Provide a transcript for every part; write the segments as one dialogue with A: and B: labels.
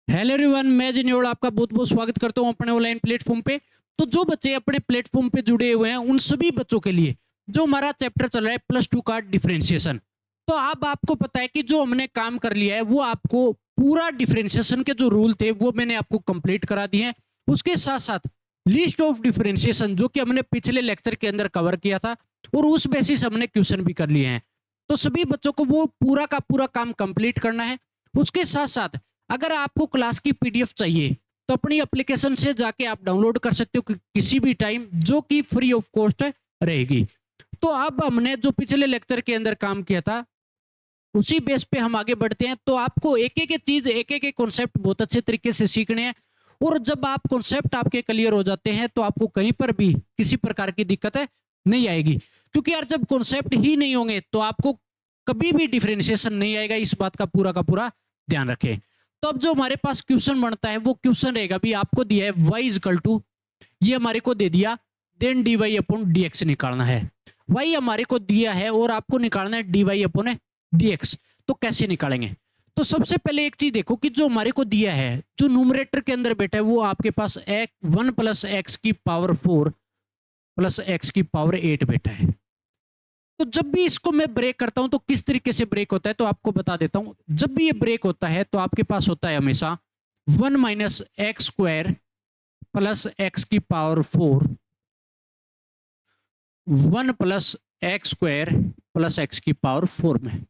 A: Hello everyone, मैं जिन्योड़ आपका बहुत बहुत स्वागत करता हूं अपने ऑनलाइन प्लेटफॉर्म पे। तो जो बच्चे अपने प्लेटफॉर्म पे जुड़े हुए हैं उन सभी बच्चों के लिए जो हमारा चैप्टर चल रहा है +2 का डिफरेंशिएशन। तो अब आपको पता है कि जो हमने काम कर लिया है वो आपको पूरा डिफरेंशिएशन के जो रूल थे वो मैंने आपको कंप्लीट करा दिए हैं। उसके साथ साथ लिस्ट ऑफ डिफरेंशिएशन जो कि हमने पिछले लेक्चर के अंदर कवर किया था और उस बेसिस हमने क्वेश्चन भी कर लिए हैं। तो सभी बच्चों को वो पूरा का पूरा काम कंप्लीट करना है। उसके साथ साथ अगर आपको क्लास की पीडीएफ चाहिए तो अपनी एप्लीकेशन से जाके आप डाउनलोड कर सकते हो किसी भी टाइम, जो कि फ्री ऑफ कॉस्ट रहेगी। तो अब हमने जो पिछले लेक्चर के अंदर काम किया था उसी बेस पे हम आगे बढ़ते हैं। तो आपको एक एक चीज, एक एक कॉन्सेप्ट बहुत अच्छे तरीके से सीखने हैं। और जब आप कॉन्सेप्ट आपके क्लियर हो जाते हैं तो आपको कहीं पर भी किसी प्रकार की दिक्कत नहीं आएगी, क्योंकि यार जब कॉन्सेप्ट ही नहीं होंगे तो आपको कभी भी डिफरेंशिएशन नहीं आएगा। इस बात का पूरा ध्यान रखें। तो अब जो हमारे पास क्वेश्चन बनता है वो क्वेश्चन रहेगा भी आपको दिया है y इजकल टू, ये हमारे को दे दिया, देन dy अपॉन dx निकालना है। y हमारे को दिया है और आपको निकालना है dy अपॉन dx। तो कैसे निकालेंगे? तो सबसे पहले एक चीज देखो कि जो हमारे को दिया है, जो न्यूमरेटर के अंदर बैठा है वो आपके पास 1 प्लस एक्स की पावर 4 प्लस एक्स की पावर 8 बैठा है। तो जब भी इसको मैं ब्रेक करता हूं तो किस तरीके से ब्रेक होता है तो आपको बता देता हूं। जब भी ये ब्रेक होता है तो आपके पास होता है हमेशा 1 minus x square plus x की power 4, 1 plus x square plus x की पावर 4 में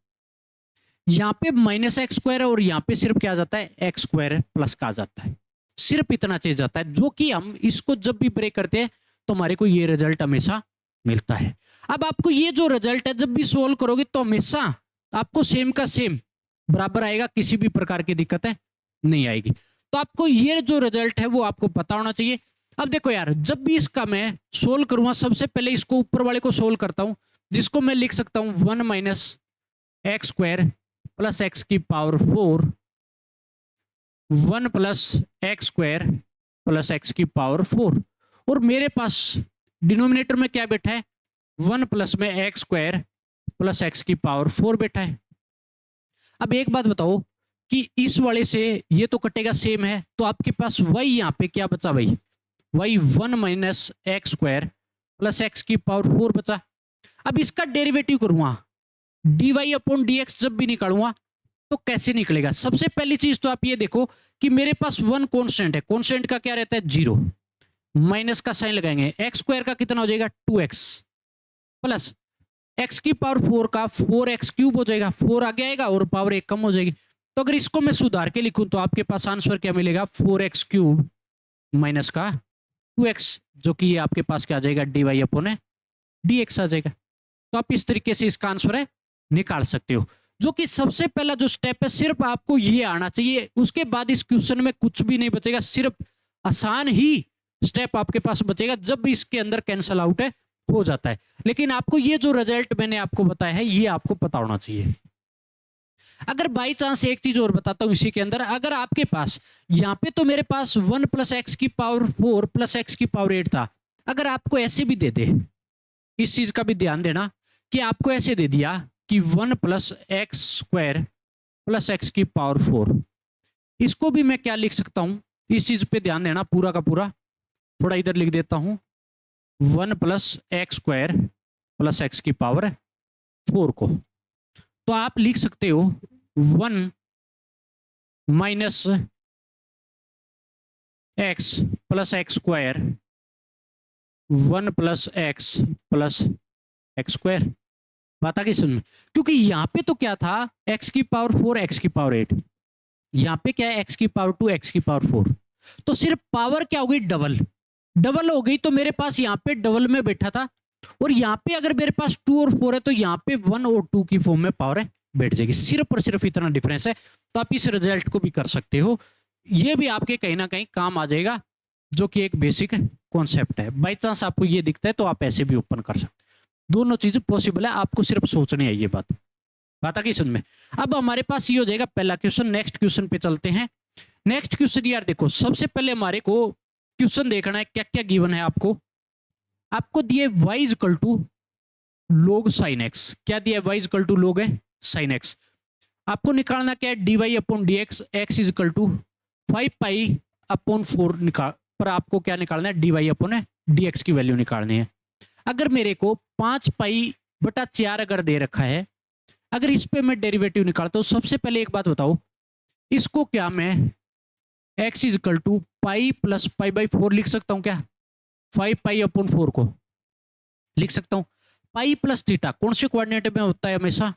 A: यहां पे माइनस एक्स स्क्वायर और यहां पे सिर्फ क्या आ जाता है, एक्स स्क्वायर प्लस का आ जाता है। सिर्फ इतना चीज आता है, जो कि हम इसको जब भी ब्रेक करते हैं तो हमारे को ये रिजल्ट हमेशा मिलता है। अब आपको ये जो रिजल्ट है जब भी सोल्व करोगे तो हमेशा आपको सेम का सेम बराबर आएगा, किसी भी प्रकार की दिक्कत नहीं आएगी। तो आपको ये जो रिजल्ट है वो आपको पता होना चाहिए। अब देखो यार, जब भी इसका मैं सोल्व करूंगा सबसे पहले इसको ऊपर वाले को सोल्व करता हूं, जिसको मैं लिख सकता हूं 1 minus x square plus x की power 4, 1 plus x square plus x की पावर 4। और मेरे पास डिनोमिनेटर में क्या बैठा है, 1 प्लस में एक्स स्क्वायर प्लस एक्स की पावर 4 बैठा है। अब एक बात बताओ कि इस वाले से ये तो कटेगा, सेम है, तो आपके पास y यहाँ पे क्या बचा भाई, y 1 minus x square plus x की पावर 4 बचा। अब इसका डेरिवेटिव करूंगा, dy अपॉन dx जब भी निकालूंगा तो कैसे निकलेगा। सबसे पहली चीज तो आप ये देखो कि मेरे पास 1 कांस्टेंट है, कांस्टेंट का क्या रहता है 0, माइनस का साइन लगाएंगे, एक्स स्क्वायर का कितना हो जाएगा 2x प्लस एक्स की पावर 4 का 4x क्यूब हो जाएगा, 4 आगे आएगा और पावर 1 कम हो जाएगी। तो अगर इसको मैं सुधार के लिखूं तो आपके पास आंसर क्या मिलेगा, 4x क्यूब माइनस का 2x, जो कि ये आपके पास क्या आ जाएगा dy अपॉन dx आ जाएगा। तो आप इस तरीके से इसका आंसर निकाल सकते हो, जो कि सबसे पहला जो स्टेप है सिर्फ आपको ये आना चाहिए। उसके बाद इस क्वेश्चन में कुछ भी नहीं बचेगा, सिर्फ आसान ही स्टेप आपके पास बचेगा जब भी इसके अंदर कैंसल आउट हो जाता है। लेकिन आपको ये जो रिजल्ट मैंने आपको बताया है ये आपको पता होना चाहिए। अगर बाई चांस एक चीज और बताता हूं इसी के अंदर, अगर आपके पास यहाँ पे तो मेरे पास 1 प्लस एक्स की पावर 4 प्लस एक्स की पावर 8 था, अगर आपको ऐसे भी दे दे, इस चीज का भी ध्यान देना कि आपको ऐसे दे दिया कि 1 plus x square plus x की पावर 4, इसको भी मैं क्या लिख सकता हूं, इस चीज पे ध्यान देना पूरा का पूरा। थोड़ा इधर लिख देता हूं 1 plus x square plus x की पावर 4 को, तो आप लिख सकते हो 1 minus x plus x square 1 plus x plus x square. बात आ गई समझ में? क्योंकि यहां पे तो क्या था, एक्स की पावर 4 एक्स की पावर 8, यहां पे क्या है एक्स की पावर 2 एक्स की पावर 4, तो सिर्फ पावर क्या हो गई, डबल डबल हो गई। तो मेरे पास यहाँ पे डबल में बैठा था और यहाँ पे अगर मेरे पास 2 और 4 है तो यहाँ पे 1 और 2 की फॉर्म में पावर बैठ जाएगी। सिर्फ और सिर्फ इतना डिफरेंस है। तो आप इस रिजल्ट को भी कर सकते हो, ये भी आपके कहीं ना कहीं काम आ जाएगा, जो कि एक बेसिक कॉन्सेप्ट है। बाई चांस आपको ये दिखता है तो आप ऐसे भी ओपन कर सकते, दोनों चीजें पॉसिबल है, आपको सिर्फ सोचनी है ये बात आ गई समझ में? अब हमारे पास ये हो जाएगा पहला क्वेश्चन। नेक्स्ट क्वेश्चन पे चलते हैं। नेक्स्ट क्वेश्चन यार देखो, सबसे पहले हमारे को क्वेश्चन देखना है क्या क्या गिवन है। आपको दिए y equal to log sin x, क्या दिया है, y इक्वल टू log है sin x। आपको निकालना क्या है, dy upon dx, x is equal to 5 pi upon 4 निकाल पर आपको क्या निकालना है, d y upon d x की वैल्यू निकालनी है। अगर मेरे को 5 पाई बटा 4 अगर दे रखा है, अगर इस पे मैं डेरिवेटिव निकालता हूं, सबसे पहले एक बात बताओ, इसको क्या मैं x is equal to pi plus pi by 4 लिख सकता हूं क्या? 5 पाई अपॉन 4 को लिख सकता हूं। पाई प्लस थीटा कौन से क्वाड्रेंट में होता है हमेशा?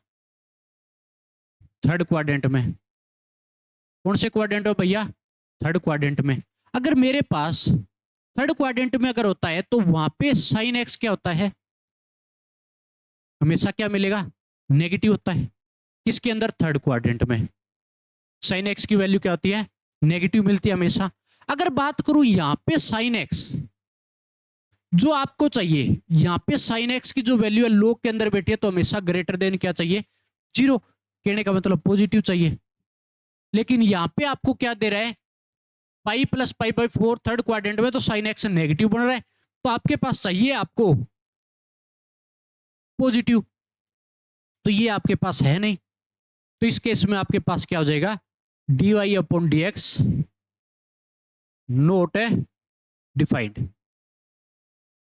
A: थर्ड क्वाड्रेंट में। कौन से क्वाड्रेंट में भैया? थर्ड क्वाड्रेंट में। अगर मेरे पास थर्ड क्वाड्रेंट में अगर होता है तो वहां पे साइन एक्स क्या होता है? हमेशा क्या मिलेगा? नेगेटिव होता है। किसके अंदर? थर्ड क्वाड्रेंट में। साइन एक्स की वैल्यू क्या होती है? नेगेटिव मिलती है हमेशा। अगर बात करूं यहां पे साइन एक्स जो आपको चाहिए, यहां पे साइन एक्स की जो वैल्यू है लोग के अंदर बैठी है, तो हमेशा ग्रेटर देन क्या चाहिए? 0। कहने का मतलब पॉजिटिव चाहिए। लेकिन यहां पे आपको क्या दे रहा है? पाई plus pi by 4 third quadrant में, तो साइन एक्स नेगेटिव बन रहा है, तो आपके पास चाहिए आपको पॉजिटिव, तो ये आपके पास है नहीं। तो इस केस में आपके पास क्या हो जाएगा? D y upon d x not है डिफाइंड।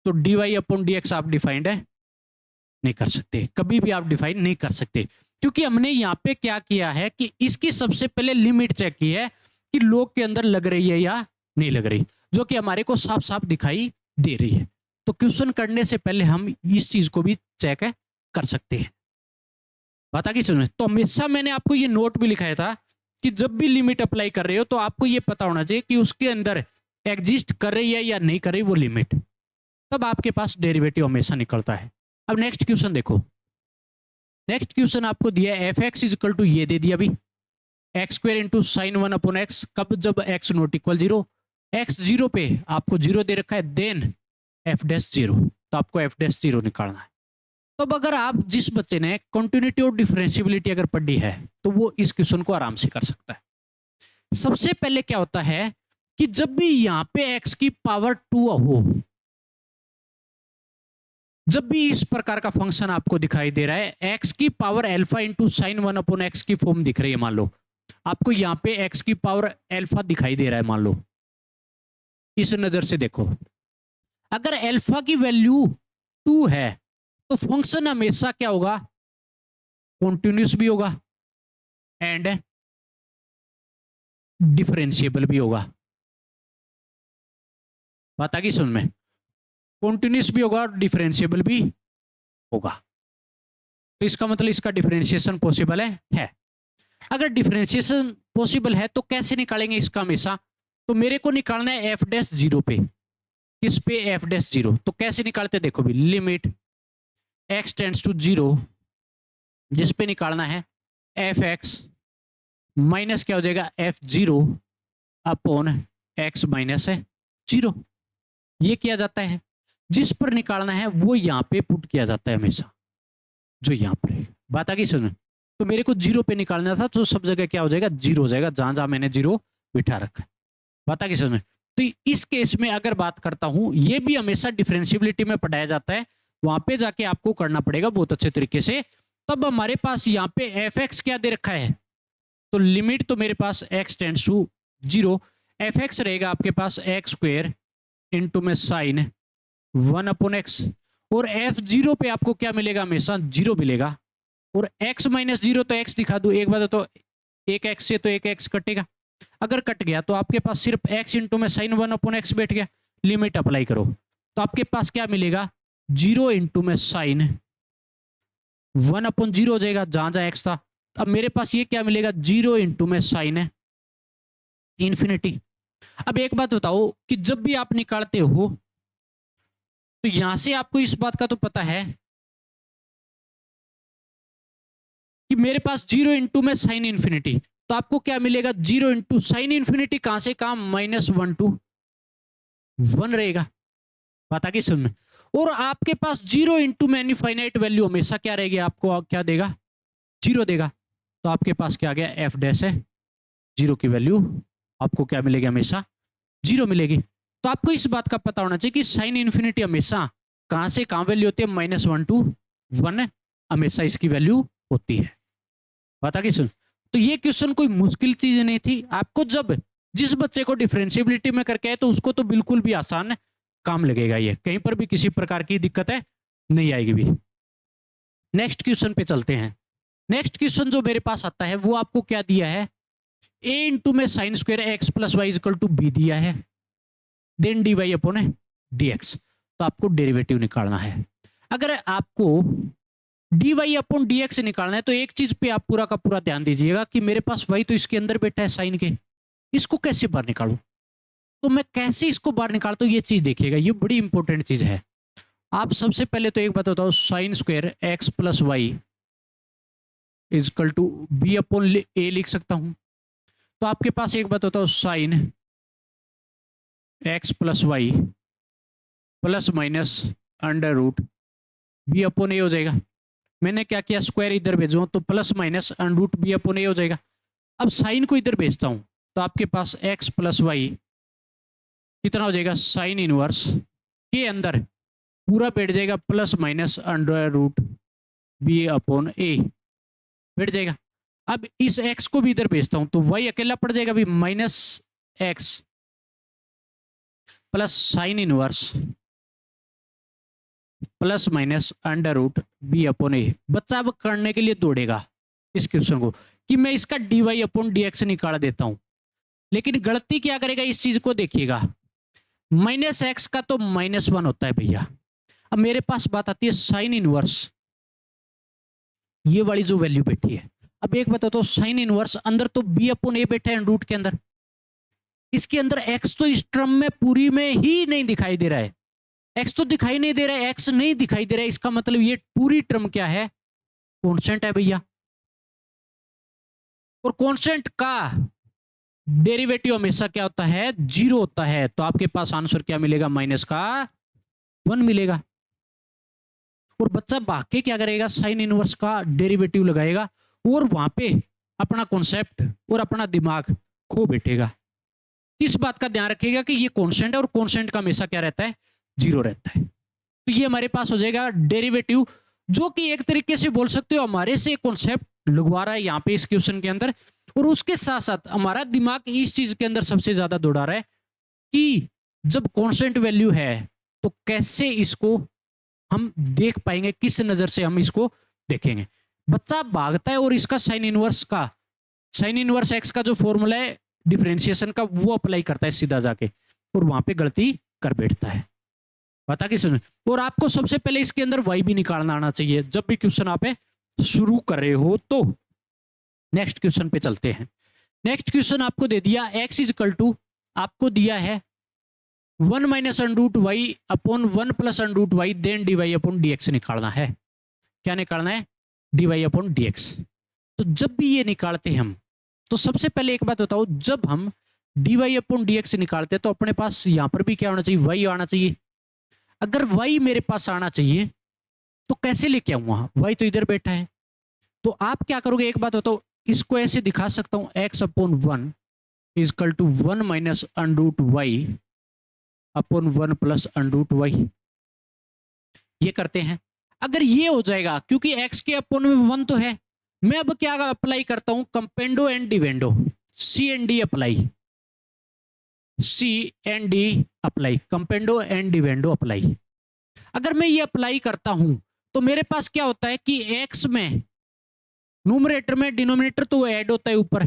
A: तो d y upon d x आप डिफाइंड है नहीं कर सकते, कभी भी आप डिफाइन नहीं कर सकते, क्योंकि हमने यहां पे क्या किया है कि इसकी सबसे पहले लिमिट चेक की है कि लोग के अंदर लग रही है या नहीं लग रही, जो कि हमारे को साफ साफ दिखाई दे रही है। तो क्वेश्चन करने से पहले हम इस चीज को भी चेक कर सकते हैं। बात आगे समझ में? तो हमेशा मैंने आपको ये नोट भी लिखाया था कि जब भी लिमिट अप्लाई कर रहे हो तो आपको ये पता होना चाहिए कि उसके अंदर एग्जिस्ट कर रही है या नहीं कर रही वो लिमिट, तब आपके पास डेरिवेटिव हमेशा निकलता है। अब नेक्स्ट क्वेश्चन देखो। नेक्स्ट क्वेश्चन आपको दिया है f x is equal to, ये दे दिया अभी, x square into sine 1 upon x, कब? जब एक्स नॉट इक्वल 0। एक्स 0 पे आपको 0 दे रखा है, देन एफ डैश 0, तो आपको एफ डैश 0 निकालना है। तो अब अगर आप, जिस बच्चे ने कंटिन्यूटी और डिफरेंशियबिलिटी अगर पढ़ी है, तो वो इस क्वेश्चन को आराम से कर सकता है। सबसे पहले क्या होता है कि जब भी यहां पे एक्स की पावर 2 हो, जब भी इस प्रकार का फंक्शन आपको दिखाई दे रहा है, एक्स की power alpha into sine 1 upon x की फॉर्म दिख रही है, मान लो आपको यहां पे एक्स की पावर अल्फा दिखाई दे रहा है, मान लो इस नजर से देखो, अगर अल्फा की वैल्यू 2 है तो फंक्शन हमेशा क्या होगा? कॉन्टिन्यूस भी होगा एंड डिफरेंशिएबल भी होगा। बात आ गई समझ में? कॉन्टिन्यूस भी होगा और डिफरेंशिएबल भी होगा, तो इसका मतलब इसका डिफरेंशिएशन पॉसिबल है। अगर डिफरेंशिएशन पॉसिबल है तो कैसे निकालेंगे इसका? हमेशा तो मेरे को निकालना है एफ डैश 0 पे। किस पे? F dash 0। तो कैसे निकालते? देखो भी, लिमिट एक्स टेंड्स टू 0, जिस पे निकालना है एफ एक्स माइनस क्या हो जाएगा? F 0 upon x minus 0। ये किया जाता है। जिस पर निकालना है वो यहां पे पुट किया जाता है हमेशा, जो यहां पर है। बात आ गई समझ में? तो मेरे को 0 पे निकालना था, तो सब जगह क्या हो जाएगा? 0 हो जाएगा, जहां जहां मैंने 0 बिठा रखा है। बात आ गई समझ में? तो इस केस में अगर बात करता हूं, ये भी हमेशा डिफरेंशियबिलिटी में पढ़ाया जाता है, वहां पे जाके आपको करना पड़ेगा बहुत अच्छे तरीके से। तब हमारे पास यहाँ पे एफ एक्स क्या दे रखा है? तो लिमिट तो मेरे पास x tends to 0, f x रहेगा आपके पास एक्स स्क्वायर इंटू में साइन 1 अपॉन एक्स, और एफ 0 पे आपको क्या मिलेगा? हमेशा 0 मिलेगा, और x माइनस 0 तो x दिखा दू एक बार, तो एक x से तो एक x कटेगा, अगर कट गया तो आपके पास सिर्फ x इंटू में साइन 1 अपॉन एक्स बैठ गया। लिमिट अप्लाई करो तो आपके पास क्या मिलेगा? 0 इंटू में साइन 1 अपॉन 0 हो जाएगा, जहां जहां x था। अब मेरे पास ये क्या मिलेगा? 0 इंटू में साइन इंफिनिटी। अब एक बात बताओ कि जब भी आप निकालते हो तो यहां से आपको इस बात का तो पता है कि मेरे पास 0 इंटू में साइन इंफिनिटी, तो आपको क्या मिलेगा? 0 इंटू साइन इंफिनिटी कहां से कहां? -1 टू 1 रहेगा। बात आ गई समझ में? और आपके पास 0 इंटू में इनफाइनाइट वैल्यू हमेशा क्या रहेगी? आपको क्या देगा? 0 देगा। तो आपके पास क्या आ गया? एफ डैश है 0 की वैल्यू आपको क्या मिलेगी? हमेशा 0 मिलेगी। तो आपको इस बात का पता होना चाहिए कि साइन इंफिनिटी हमेशा कहां से कहां वैल्यू होती है? -1 टू 1 हमेशा इसकी वैल्यू होती है। बात आ गई सुन? तो ये क्वेश्चन कोई मुश्किल चीज नहीं थी। आपको जब जिस बच्चे को डिफरेंशिएबिलिटी में करके है तो उसको तो बिल्कुल भी आसान काम लगेगा, ये कहीं पर भी किसी प्रकार की दिक्कत है नहीं आएगी भी। नेक्स्ट क्वेश्चन पे चलते हैं। नेक्स्ट क्वेश्चन जो मेरे पास आता है वो आपको क्या दिया है, a इंटू में sine square x plus y is equal to b दिया है, then d y upon d x. तो आपको डेरिवेटिव निकालना है। अगर आपको d y upon d x निकालना है तो एक चीज पे आप पूरा का पूरा ध्यान दीजिएगा कि मेरे पास वाई तो इसके अंदर बैठा है साइन के, इसको कैसे बाहर निकालूं। तो मैं कैसे इसको बाहर निकालता हूं ये चीज देखिएगा, ये बड़ी इंपॉर्टेंट चीज है। आप सबसे पहले तो एक बात बताओ, sine square x plus y is equal to b upon a लिख सकता हूं। तो आपके पास एक बात बताओ, sine x plus y plus minus under root b upon a हो जाएगा। मैंने क्या किया, स्क्वायर इधर भेजूं तो plus minus under root b upon a हो जाएगा। अब साइन को इधर भेजता हूं तो आपके पास एक्स प्लस वाई कितना हो जाएगा, साइन इनवर्स के अंदर पूरा बैठ जाएगा plus minus under root b upon a बैठ जाएगा। अब इस x को भी इधर भेजता हूं तो y अकेला पड़ जाएगा भी, minus x plus sine inverse plus minus under root b upon a. बच्चा अब करने के लिए दौड़ेगा इस क्वेश्चन को कि मैं इसका d y upon d x निकाल देता हूं, लेकिन गलती क्या करेगा इस चीज को देखिएगा, माइनस एक्स का तो माइनस वन होता है भैया। अब मेरे पास बात आती है साइन इनवर्स, ये वाली जो वैल्यू बैठी है। अब एक बता तो साइन इनवर्स अंदर तो बी अपॉन ए बैठा है रूट के अंदर, इसके अंदर एक्स तो इस टर्म में पूरी में ही नहीं दिखाई दे रहा है, एक्स तो दिखाई नहीं दे रहा है, एक्स नहीं दिखाई दे रहा है, इसका मतलब ये पूरी टर्म क्या है, कांस्टेंट है भैया। और कांस्टेंट का डेरिवेटिव हमेशा क्या होता है, जीरो होता है। तो आपके पास आंसर क्या मिलेगा, माइनस का वन मिलेगा। और बच्चा भाग के क्या करेगा, साइन इनवर्स का डेरिवेटिव लगाएगा और वहां पे अपना कॉन्सेप्ट और अपना दिमाग खो बैठेगा। इस बात का ध्यान रखिएगा कि ये कांस्टेंट है और कांस्टेंट का हमेशा क्या रहता है, जीरो रहता है। तो ये हमारे पास हो जाएगा डेरिवेटिव, जो कि एक तरीके से बोल सकते हो हमारे से कॉन्सेप्ट लगवा रहा है यहाँ पे इस क्वेश्चन के अंदर, और उसके साथ साथ हमारा दिमाग इस चीज के अंदर सबसे ज्यादा दौड़ा रहा है कि जब कांस्टेंट वैल्यू है तो कैसे इसको हम देख पाएंगे, किस नजर से हम इसको देखेंगे। बच्चा भागता है और इसका साइन इनवर्स एक्स का जो फॉर्मूला है डिफरेंशिएशन का वो अप्लाई करता है सीधा जाके, और वहां पे गलती कर बैठता है। बता कि समझ। और आपको सबसे पहले इसके अंदर y भी निकालना आना चाहिए जब भी क्वेश्चन आप शुरू कर रहे हो। तो नेक्स्ट क्वेश्चन पे चलते हैं। नेक्स्ट क्वेश्चन आपको दे दिया x इजकल टू, आपको दिया है 1 minus under root y upon 1 plus under root y, then d y upon d x निकालना है। क्या निकालना है, d y upon d x. तो जब भी ये निकालते हैं हम, तो सबसे पहले एक बात बताओ, जब हम d y upon d x निकालते हैं तो अपने पास यहां पर भी क्या होना चाहिए, वाई आना चाहिए। अगर y मेरे पास आना चाहिए तो कैसे लेके आऊंगा, y तो इधर बैठा है। तो आप क्या करोगे, एक बात बताओ, इसको ऐसे दिखा सकता हूं, x upon 1 is equal to 1 minus under root y upon 1 plus under root y. ये करते हैं। अगर ये हो जाएगा, क्योंकि x के अपॉन में 1 तो है, मैं अब क्या अप्लाई करता हूं, componendo and dividendo, C and D apply, C and D apply, componendo and dividendo apply. अगर मैं ये अप्लाई करता हूं तो मेरे पास क्या होता है कि x में न्यूमरेटर में डिनोमिनेटर तो ऐड होता है, ऊपर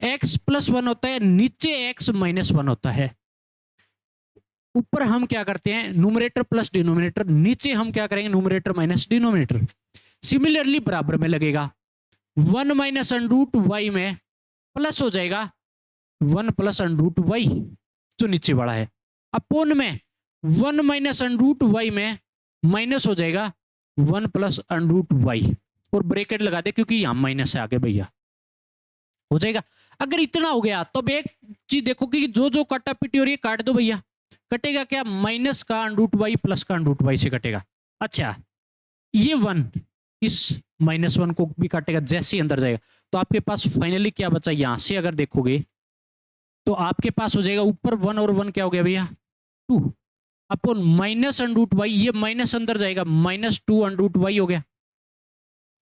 A: x प्लस 1 होता है, नीचे x माइनस 1 होता है। ऊपर हम क्या करते हैं, न्यूमरेटर प्लस डिनोमिनेटर, नीचे हम क्या करेंगे, न्यूमरेटर माइनस डिनोमिनेटर। सिमिलरली बराबर में लगेगा, 1 माइनस अंडर रूट वाई में प्लस हो जाएगा 1 प्लस अंडर रूट वाई जो नीचे वाला है, अपोन में 1 माइनस अंडर रूट वाई में माइनस हो जाएगा 1 प्लस अंडर रूट वाई, और ब्रैकेट लगा दे क्योंकि यहां माइनस है आगे भैया, हो जाएगा। अगर इतना हो गया तो अब एक चीज देखो कि जो जो काटा पिटी और ये काट दो भैया, कटेगा क्या, माइनस का अंडर रूट वाई प्लस का अंडर रूट वाई से कटेगा। अच्छा, ये 1 इस माइनस 1 को भी काटेगा जैसे ही अंदर जाएगा। तो आपके पास फाइनली क्या बचा, यहां से अगर देखोगे तो आपके पास हो जाएगा ऊपर 1 और 1 क्या हो गया भैया, 2 upon minus under root y, ये माइनस अंदर जाएगा, माइनस 2 अंडर रूट वाई हो गया,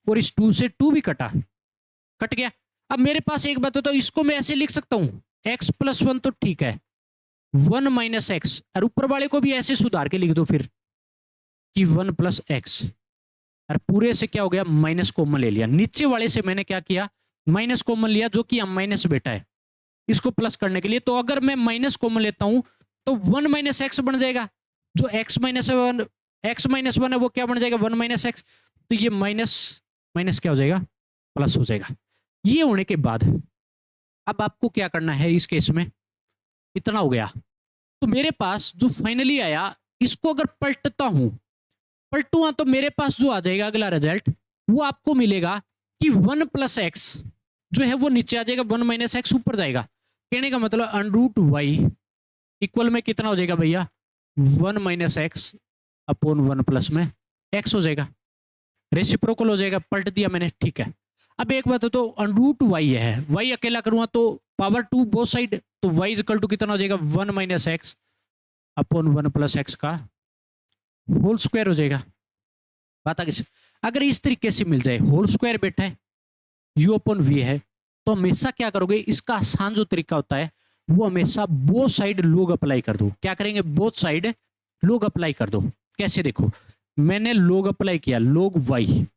A: और इस 2 से 2 भी कट गया। अब मेरे पास एक बात हो, तो इसको मैं ऐसे लिख सकता हूं, एक्स प्लस वन तो ठीक है, 1 माइनस एक्स, और ऊपर वाले को भी ऐसे सुधार के लिख दो फिर कि 1 प्लस एक्स, और पूरे से क्या हो गया, माइनस कॉमन ले लिया। नीचे वाले से मैंने क्या किया, माइनस कॉमन लिया, जो कि माइनस बेटा है, इसको प्लस करने के लिए। तो अगर मैं माइनस कॉमन लेता हूं तो 1 माइनस एक्स बन जाएगा, जो एक्स माइनस वन है वो क्या बन जाएगा, 1 माइनस एक्स। तो ये माइनस माइनस क्या हो जाएगा, प्लस हो जाएगा। ये होने के बाद अब आपको क्या करना है, इस केस में इतना हो गया। तो मेरे पास जो फाइनली आया, इसको अगर पलटूंगा तो मेरे पास जो आ जाएगा अगला रिजल्ट, वो आपको मिलेगा कि 1 प्लस एक्स जो है वो नीचे आ जाएगा, 1 माइनस एक्स ऊपर जाएगा। कहने का मतलब अंडरूट वाई इक्वल में कितना हो जाएगा भैया, 1 माइनस एक्स अपॉन 1 प्लस में एक्स हो जाएगा, रेसिप्रोकल हो जाएगा। पलट दिया मैंने, ठीक है। अब एक बात तो अंडरूट वाई है, वाई अकेला करूंगा तो पावर 2 बोथ साइड, तो वाई इक्वल टू कितना हो जाएगा, 1 minus x upon 1 plus x का होल स्क्वायर हो जाएगा। बात आगे से अगर इस तरीके से मिल जाए, होल स्क्वायर बेटा है, यू अपॉन वी है, तो हमेशा क्या करोगे, इसका आसान जो तरीका होता है वो हमेशा बोथ साइड लोग अप्लाई कर दो। क्या करेंगे, बोथ साइड लोग अप्लाई कर दो। कैसे, देखो मैंने लोग अप्लाई किया, लोग वाई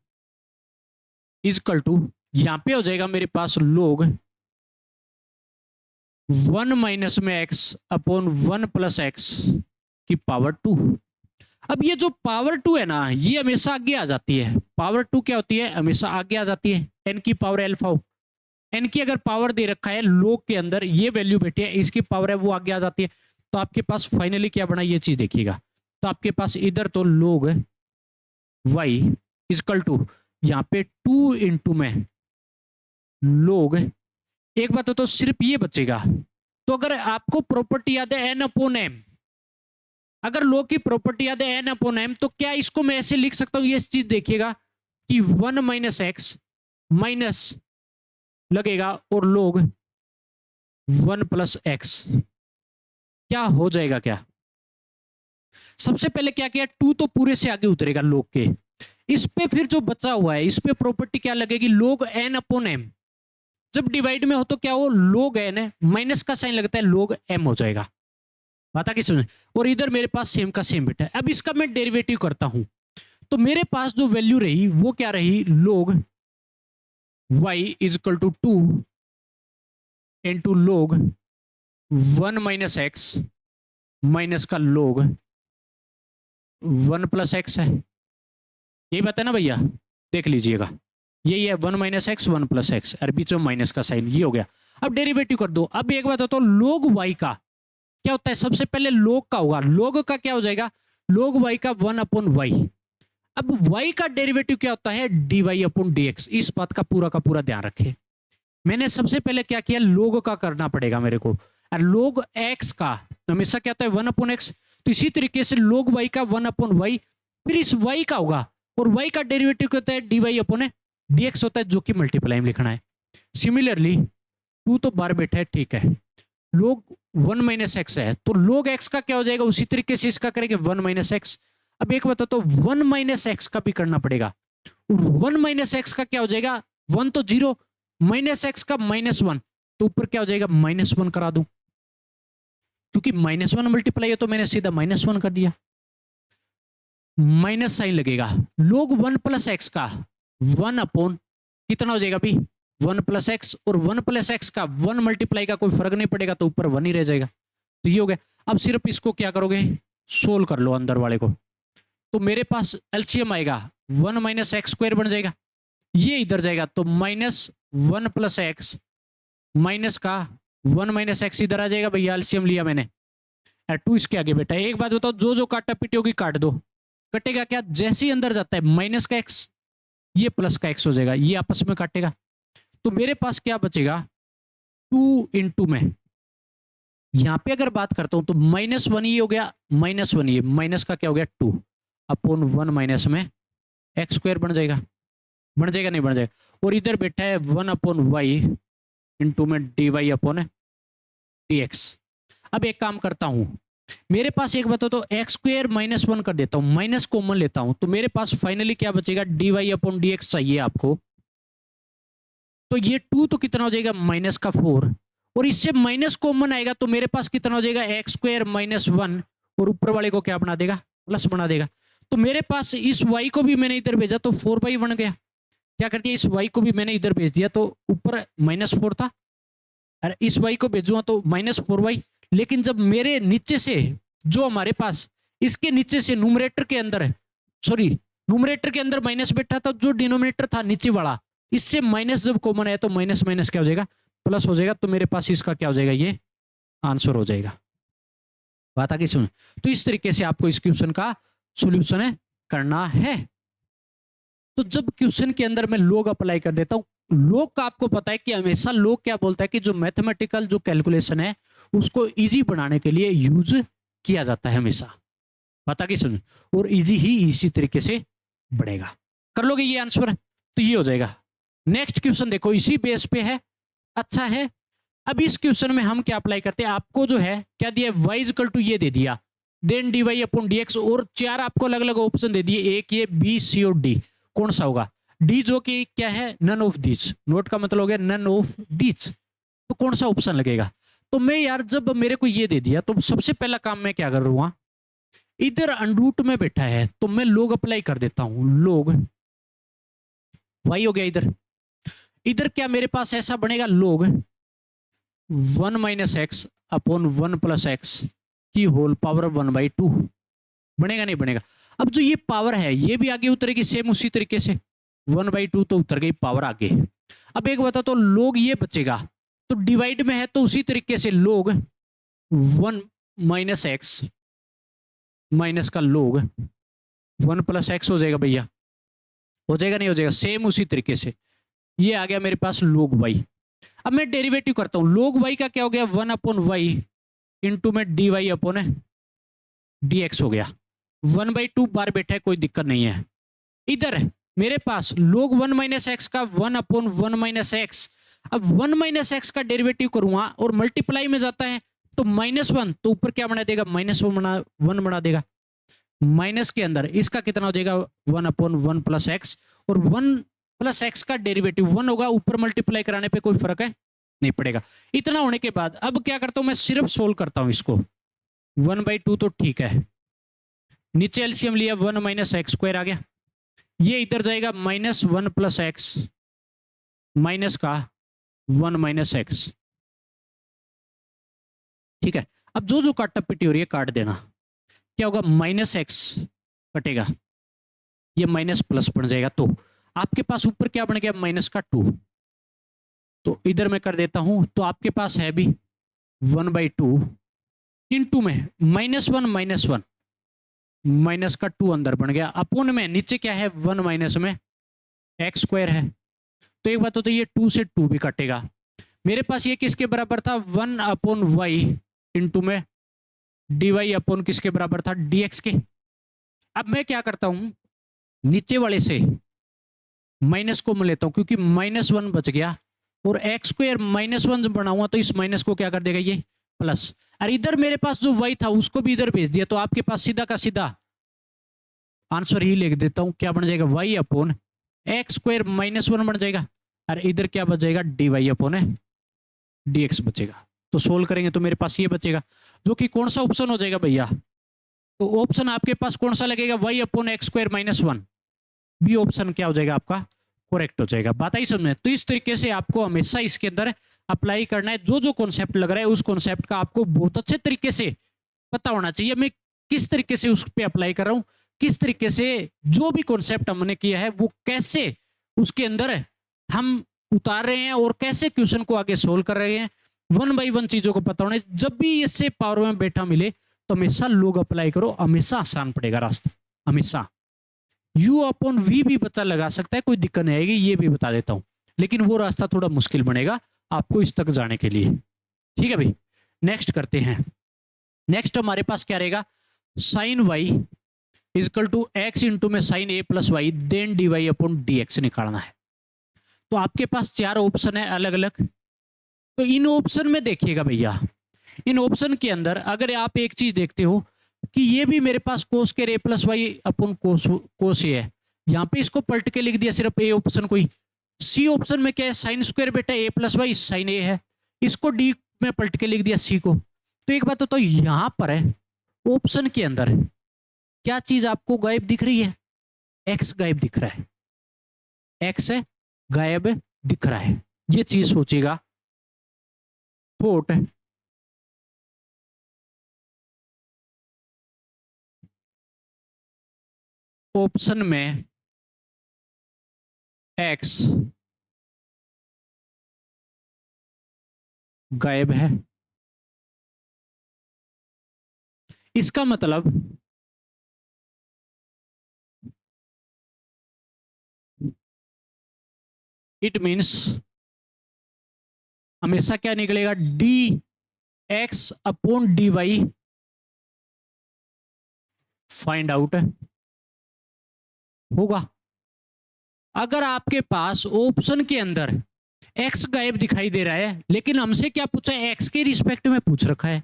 A: इजकल टू, यहां पे हो जाएगा मेरे पास लोग 1 माइनस में एक्स अपॉन 1 प्लस एक्स की पावर 2। अब ये जो पावर 2 है ना, ये हमेशा आगे आ जाती है। पावर 2 क्या होती है, हमेशा आगे आ जाती है। एन की पावर अल्फा हो, एन की अगर पावर दे रखा है लोग के अंदर, ये वैल्यू बैठी है, इसकी पावर है वो आगे आ जाती है। तो आपके पास फाइनली क्या बना, ये चीज देखिएगा। तो आपके पास इधर तो लोग वाई इजकल टू, यहाँ पे 2 इंटू में लोग, एक बात तो सिर्फ ये बचेगा। तो अगर आपको प्रॉपर्टी याद है एन अपॉन एम, अगर लोग की प्रॉपर्टी याद है एन अपॉन एम, तो क्या इसको मैं ऐसे लिख सकता हूं, ये चीज देखिएगा कि 1 माइनस एक्स माइनस लगेगा और लोग 1 प्लस एक्स क्या हो जाएगा। क्या सबसे पहले क्या किया, 2 तो पूरे से आगे उतरेगा लोग के, इस पे फिर जो बचा हुआ है इस पे प्रॉपर्टी क्या लगेगी, लोग एन अपॉन एम। जब डिवाइड में हो तो क्या हो, लोग एन है, माइनस का साइन लगता है, लोग एम हो जाएगा। बात आगे सुने। और इधर मेरे पास सेम का सेम बेटा है। अब इसका मैं डेरिवेटिव करता हूं, तो मेरे पास जो वैल्यू रही वो क्या रही, log y is equal to 2 into log 1 minus x minus का लोग 1 प्लस एक्स है। यही बात है ना भैया, देख लीजिएगा, यही है 1 माइनस एक्स 1 प्लस एक्स, और बीच में माइनस का साइन, ये हो गया। अब डेरिवेटिव कर दो। अब एक बात हो तो लोग y का क्या होता है, सबसे पहले लोग का होगा, लोग का क्या हो जाएगा, लोग y का 1 अपॉन वाई। अब y का डेरिवेटिव क्या होता है, dy अपॉन dx। इस बात का पूरा ध्यान रखें। मैंने सबसे पहले क्या किया, लोग का करना पड़ेगा मेरे को, और लोग x का हमेशा क्या होता है 1 अपॉन एक्स। तो इसी तरीके से लोग y का 1 अपॉन वाई, फिर इस y का होगा, और y का डेरिवेटिव क्या होता है, dy अपॉन dx होता है, जो कि मल्टीप्लाई में लिखना है। सिमिलरली 2 तो बार बैठा है, ठीक है, लोग 1 माइनस एक्स है, तो लोग x का क्या हो जाएगा, उसी तरीके से इसका करेंगे 1 माइनस एक्स। अब एक बता तो 1 माइनस एक्स का भी करना पड़ेगा, 1 माइनस एक्स का क्या हो जाएगा, 1 तो 0, माइनस एक्स का -1, तो ऊपर क्या हो जाएगा -1 करा दूं, क्योंकि -1 मल्टीप्लाई है तो मैंने सीधा -1 कर दिया। माइनस साइन लगेगा, लोग 1 प्लस एक्स का 1 अपॉन कितना हो जाएगा भी 1 प्लस एक्स, और 1 प्लस एक्स का 1 मल्टीप्लाई का कोई फर्क नहीं पड़ेगा, तो ऊपर 1 ही रह जाएगा। तो ये हो गया। अब सिर्फ इसको क्या करोगे, सोल्व कर लो अंदर वाले को, तो मेरे पास एलसीएम आएगा 1 माइनस एक्स स्क्वायर बन जाएगा, ये इधर जाएगा तो -1 प्लस एक्स माइनस का 1 माइनस एक्स इधर आ जाएगा भैया, एलसीएम लिया मैंने, 2 इसके आगे बेटा। एक बात बताओ, जो जो काटा पीटी होगी काट दो, कटेगा क्या, जैसे ही अंदर जाता है माइनस का एक्स, ये प्लस का एक्स हो जाएगा, ये आपस में काटेगा। तो मेरे पास क्या बचेगा, 2 इंटू में, यहां पे अगर बात करता हूं तो -1 ये हो गया, -1 ये, माइनस का क्या हो गया 2 अपॉन 1 माइनस में एक्स स्क्वायर बन जाएगा नहीं बन जाएगा, और इधर बैठा है 1 अपॉन वाई इंटू में d y upon d x. अब एक काम करता हूं, मेरे पास एक बता तो एक्स स्क्वायर -1 कर देता हूं, माइनस कॉमन लेता हूं, तो मेरे पास फाइनली क्या बचेगा, d y upon d x चाहिए आपको, तो ये 2 तो कितना हो जाएगा -4, और इससे माइनस कॉमन आएगा तो मेरे पास कितना हो जाएगा एक्स स्क्वायर माइनस 1 और ऊपर वाले को क्या बना देगा, प्लस बना देगा। तो मेरे पास इस y को भी मैंने इधर भेजा तो 4y बन गया। क्या करती है, इस y को भी मैंने इधर भेज दिया तो ऊपर -4 था, और इस y को भेजूंगा तो -4y। लेकिन जब मेरे नीचे से जो हमारे पास इसके नीचे से न्यूमरेटर के अंदर न्यूमरेटर के अंदर माइनस बैठा था, जो डिनोमिनेटर था नीचे वाला, इससे माइनस जब कॉमन है तो माइनस माइनस क्या हो जाएगा, प्लस हो जाएगा। तो मेरे पास इसका क्या हो जाएगा, ये आंसर हो जाएगा। बात आगे सुन। तो इस तरीके से आपको इस क्वेश्चन का सॉल्यूशन करना है। तो जब क्वेश्चन के अंदर मैं लॉग अप्लाई कर देता हूं, लॉग का आपको पता है कि हमेशा लॉग क्या बोलता है कि जो मैथमेटिकल जो कैलकुलेशन है उसको इजी बनाने के लिए यूज किया जाता है हमेशा। पता कि सुन, और इजी ही इसी तरीके से बढ़ेगा। कर लोगे ये आंसर, तो ये हो जाएगा। नेक्स्ट क्वेश्चन देखो, इसी बेस पे है, अच्छा है। अब इस क्वेश्चन में हम क्या अप्लाई करते हैं, आपको जो है क्या दिया, y इक्वल टू ये दे दिया, देन dy अपॉन dx, और 4 आपको अलग अलग ऑप्शन दे दिए, एक ये b c और d। कौन सा होगा, d जो कि क्या है, नन ऑफ दीज। नोट का मतलब हो गया नन ऑफ दीज, तो कौन सा ऑप्शन लगेगा। तो मैं यार जब मेरे को ये दे दिया तो सबसे पहला काम मैं क्या कर रहा हूँ, इधर अनरूट में बैठा है तो मैं log अप्लाई कर देता हूं, log y हो गया। इधर क्या मेरे पास ऐसा बनेगा, log 1 minus x upon 1 plus x की होल पावर 1/2 बनेगा, नहीं बनेगा। अब जो ये पावर है ये भी आगे उतरेगी सेम उसी तरीके से, 1/2 तो उतर गई पावर आगे। अब एक बता तो log ये बचेगा, तो डिवाइड में है तो उसी तरीके से log 1 माइनस एक्स माइनस का log 1 प्लस एक्स हो जाएगा भैया, हो जाएगा नहीं हो जाएगा, सेम उसी तरीके से। ये आ गया मेरे पास log y। अब मैं डेरिवेटिव करता हूं, log y का क्या हो गया, 1 अपॉन वाई इंटू में dy अपॉन dx हो गया। 1/2 बार बैठा है, कोई दिक्कत नहीं है। इधर मेरे पास log 1 माइनस एक्स का 1 अपॉन 1 माइनस एक्स। अब 1 माइनस एक्स का डेरिवेटिव करूंगा और मल्टीप्लाई में जाता है तो -1, तो ऊपर क्या बना देगा, -1 बना देगा। माइनस के अंदर इसका कितना हो जाएगा, 1 अपॉन 1 प्लस एक्स, और 1 प्लस एक्स का डेरिवेटिव 1 होगा, ऊपर मल्टीप्लाई कराने पे कोई फर्क है नहीं पड़ेगा। इतना होने के बाद अब क्या करता हूं, मैं सिर्फ सोल्व करता हूं इसको। 1/2 तो ठीक है, नीचे एलसीएम लिया, 1 माइनस एक्स स्क्वायर आ गया। ये इधर जाएगा -1 प्लस एक्स माइनस का 1 माइनस एक्स, ठीक है। अब जो जो काटा पिटी हो रही है काट देना, क्या होगा, माइनस एक्स कटेगा, ये माइनस प्लस बन जाएगा, तो आपके पास ऊपर क्या बन गया, माइनस का 2। तो इधर मैं कर देता हूं, तो आपके पास है भी 1/2 इंटू में -1 माइनस का 2 अंदर बन गया, अपोन में नीचे क्या है, 1 माइनस में एक्स स्क्वायर है। तो एक बात तो ये 2 से 2 भी कटेगा। मेरे पास ये किसके बराबर था, 1 अपॉन वाई इंटू में dy अपॉन किसके बराबर था, dx के। अब मैं क्या करता हूं, नीचे वाले से माइनस को मैं लेता हूं, क्योंकि -1 बच गया, और एक्स स्क्वायर -1 बनाऊंगा तो इस माइनस को क्या कर देगा, ये प्लस। और इधर मेरे पास जो y था उसको भी इधर भेज दिया, तो आपके पास सीधा का सीधा आंसर ही लिख देता हूं, क्या बन जाएगा, y अपॉन एक्स स्क्वायर -1 बन जाएगा, और इधर क्या बच जाएगा, dy अपॉन dx बचेगा। तो सोल्व करेंगे तो मेरे पास ये बचेगा, जो कि कौन सा ऑप्शन हो जाएगा भैया, तो ऑप्शन आपके पास कौन सा लगेगा, y upon x square -1, b option क्या हो जाएगा आपका, करेक्ट हो जाएगा। बात आई समझ। तो इस तरीके से आपको हमेशा इसके अंदर अप्लाई करना है, जो जो कॉन्सेप्ट लग रहा है उस कॉन्सेप्ट का आपको बहुत अच्छे तरीके से पता होना चाहिए, मैं किस तरीके से उस पर अप्लाई कर रहा हूँ, किस तरीके से जो भी कॉन्सेप्ट हमने किया है वो कैसे उसके अंदर हम उतार रहे हैं और कैसे क्वेश्चन को आगे सोल्व कर रहे हैं, 1 बाई 1 चीजों को पता होना। जब भी इससे पावर में बैठा मिले तो हमेशा log अप्लाई करो, हमेशा आसान पड़ेगा रास्ता, हमेशा। u अपॉन v भी बच्चा लगा सकता है, कोई दिक्कत नहीं आएगी, ये भी बता देता हूं, लेकिन वो रास्ता थोड़ा मुश्किल बनेगा आपको इस तक जाने के लिए, ठीक है भाई। नेक्स्ट करते हैं। नेक्स्ट हमारे पास क्या रहेगा, sine y is equal to x into में sine a plus y then d y upon d x निकालना है। तो आपके पास 4 ऑप्शन है अलग अलग। तो इन ऑप्शन में देखिएगा भैया, इन ऑप्शन के अंदर अगर आप एक चीज देखते हो कि ये भी मेरे पास कोस के ए प्लस वाई अपॉन कोस ए है, यहाँ पे इसको पलट के लिख दिया सिर्फ ए ऑप्शन को ही। सी ऑप्शन में क्या है, साइन स्क्वायर बेटा ए प्लस वाई साइन ए है, इसको डी में पलट के लिख दिया सी को। तो एक बात तो यहां पर है ऑप्शन के अंदर क्या चीज आपको गायब दिख रही है? एक्स गायब दिख रहा है, एक्स गायब दिख रहा है, ये चीज सोचिएगा। थॉट ऑप्शन में एक्स गायब है, इसका मतलब इट मीन्स हमेशा क्या निकलेगा? D x upon d y find out होगा। अगर आपके पास ऑप्शन के अंदर एक्स गायब दिखाई दे रहा है लेकिन हमसे क्या पूछा है? एक्स के रिस्पेक्ट में पूछ रखा है,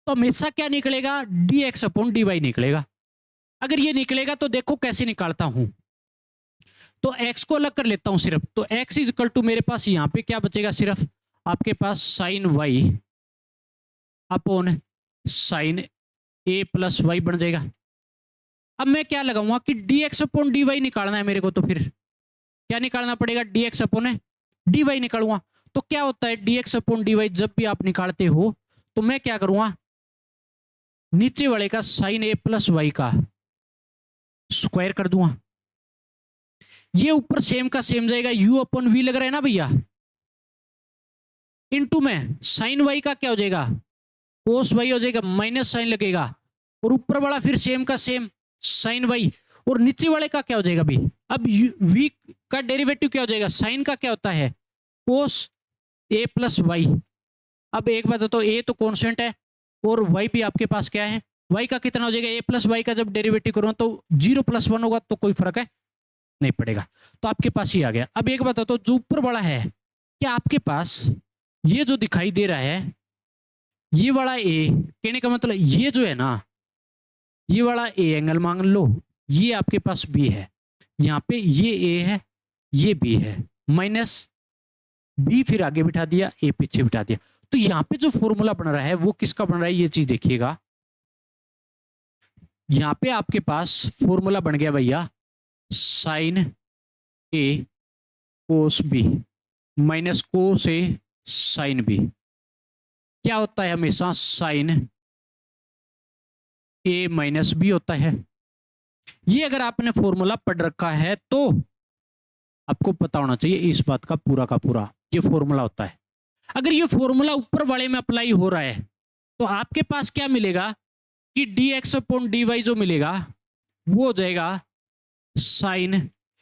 A: तो हमेशा क्या निकलेगा? D x upon d y निकलेगा। अगर ये निकलेगा तो देखो कैसे निकालता हूं, तो एक्स को अलग कर लेता हूं सिर्फ, तो एक्स इज इक्वल टू मेरे पास यहां पे क्या बचेगा? सिर्फ आपके पास sine y upon sine a plus y बन जाएगा। अब मैं क्या लगाऊंगा कि d x upon d y निकालना है मेरे को, तो फिर क्या निकालना पड़ेगा? D x upon d y निकालूंगा। तो क्या होता है d x upon d y जब भी आप निकालते हो तो मैं क्या करूंगा? नीचे वाले का साइन ए प्लस वाई का स्क्वायर कर दूंगा, ये ऊपर सेम का सेम जाएगा, यू अपॉन वी लग रहा है ना भैया, इनटू में साइन वाई का क्या हो जाएगा? कोस वाई हो जाएगा, माइनस साइन लगेगा, और ऊपर वाला फिर सेम का सेम साइन वाई, और नीचे वाले का क्या हो जाएगा भी? अब वी का डेरिवेटिव क्या हो जाएगा? साइन का क्या होता है? कोस ए प्लस वाई। अब एक बात तो ए तो कांस्टेंट है और वाई भी आपके पास क्या है? वाई का कितना हो जाएगा? ए प्लस वाई का जब डेरिवेटिव करूँ तो 0+1 होगा, तो कोई फर्क है नहीं पड़ेगा, तो आपके पास ही आ गया। अब एक बात तो जो ऊपर वाला है, क्या आपके पास ये जो दिखाई दे रहा है ये वाला ए, कहने का मतलब ये जो है ना, ये वाला ए एंगल मान लो, ये आपके पास बी है, यहाँ पे ये ए है, ये बी है, माइनस बी फिर आगे बिठा दिया, ए पीछे बिठा दिया। तो यहाँ पे जो फॉर्मूला बन रहा है वो किसका बन रहा है? ये चीज देखिएगा, यहाँ पे आपके पास फॉर्मूला बन गया भैया साइन ए कोस बी माइनस कोस ए साइन बी। क्या होता है हमेशा? साइन ए माइनस बी होता है। ये अगर आपने फॉर्मूला पढ़ रखा है तो आपको पता होना चाहिए इस बात का पूरा ये फॉर्मूला होता है। अगर ये फॉर्मूला ऊपर वाले में अप्लाई हो रहा है तो आपके पास क्या मिलेगा कि d x upon d y जो मिलेगा वो हो जाएगा साइन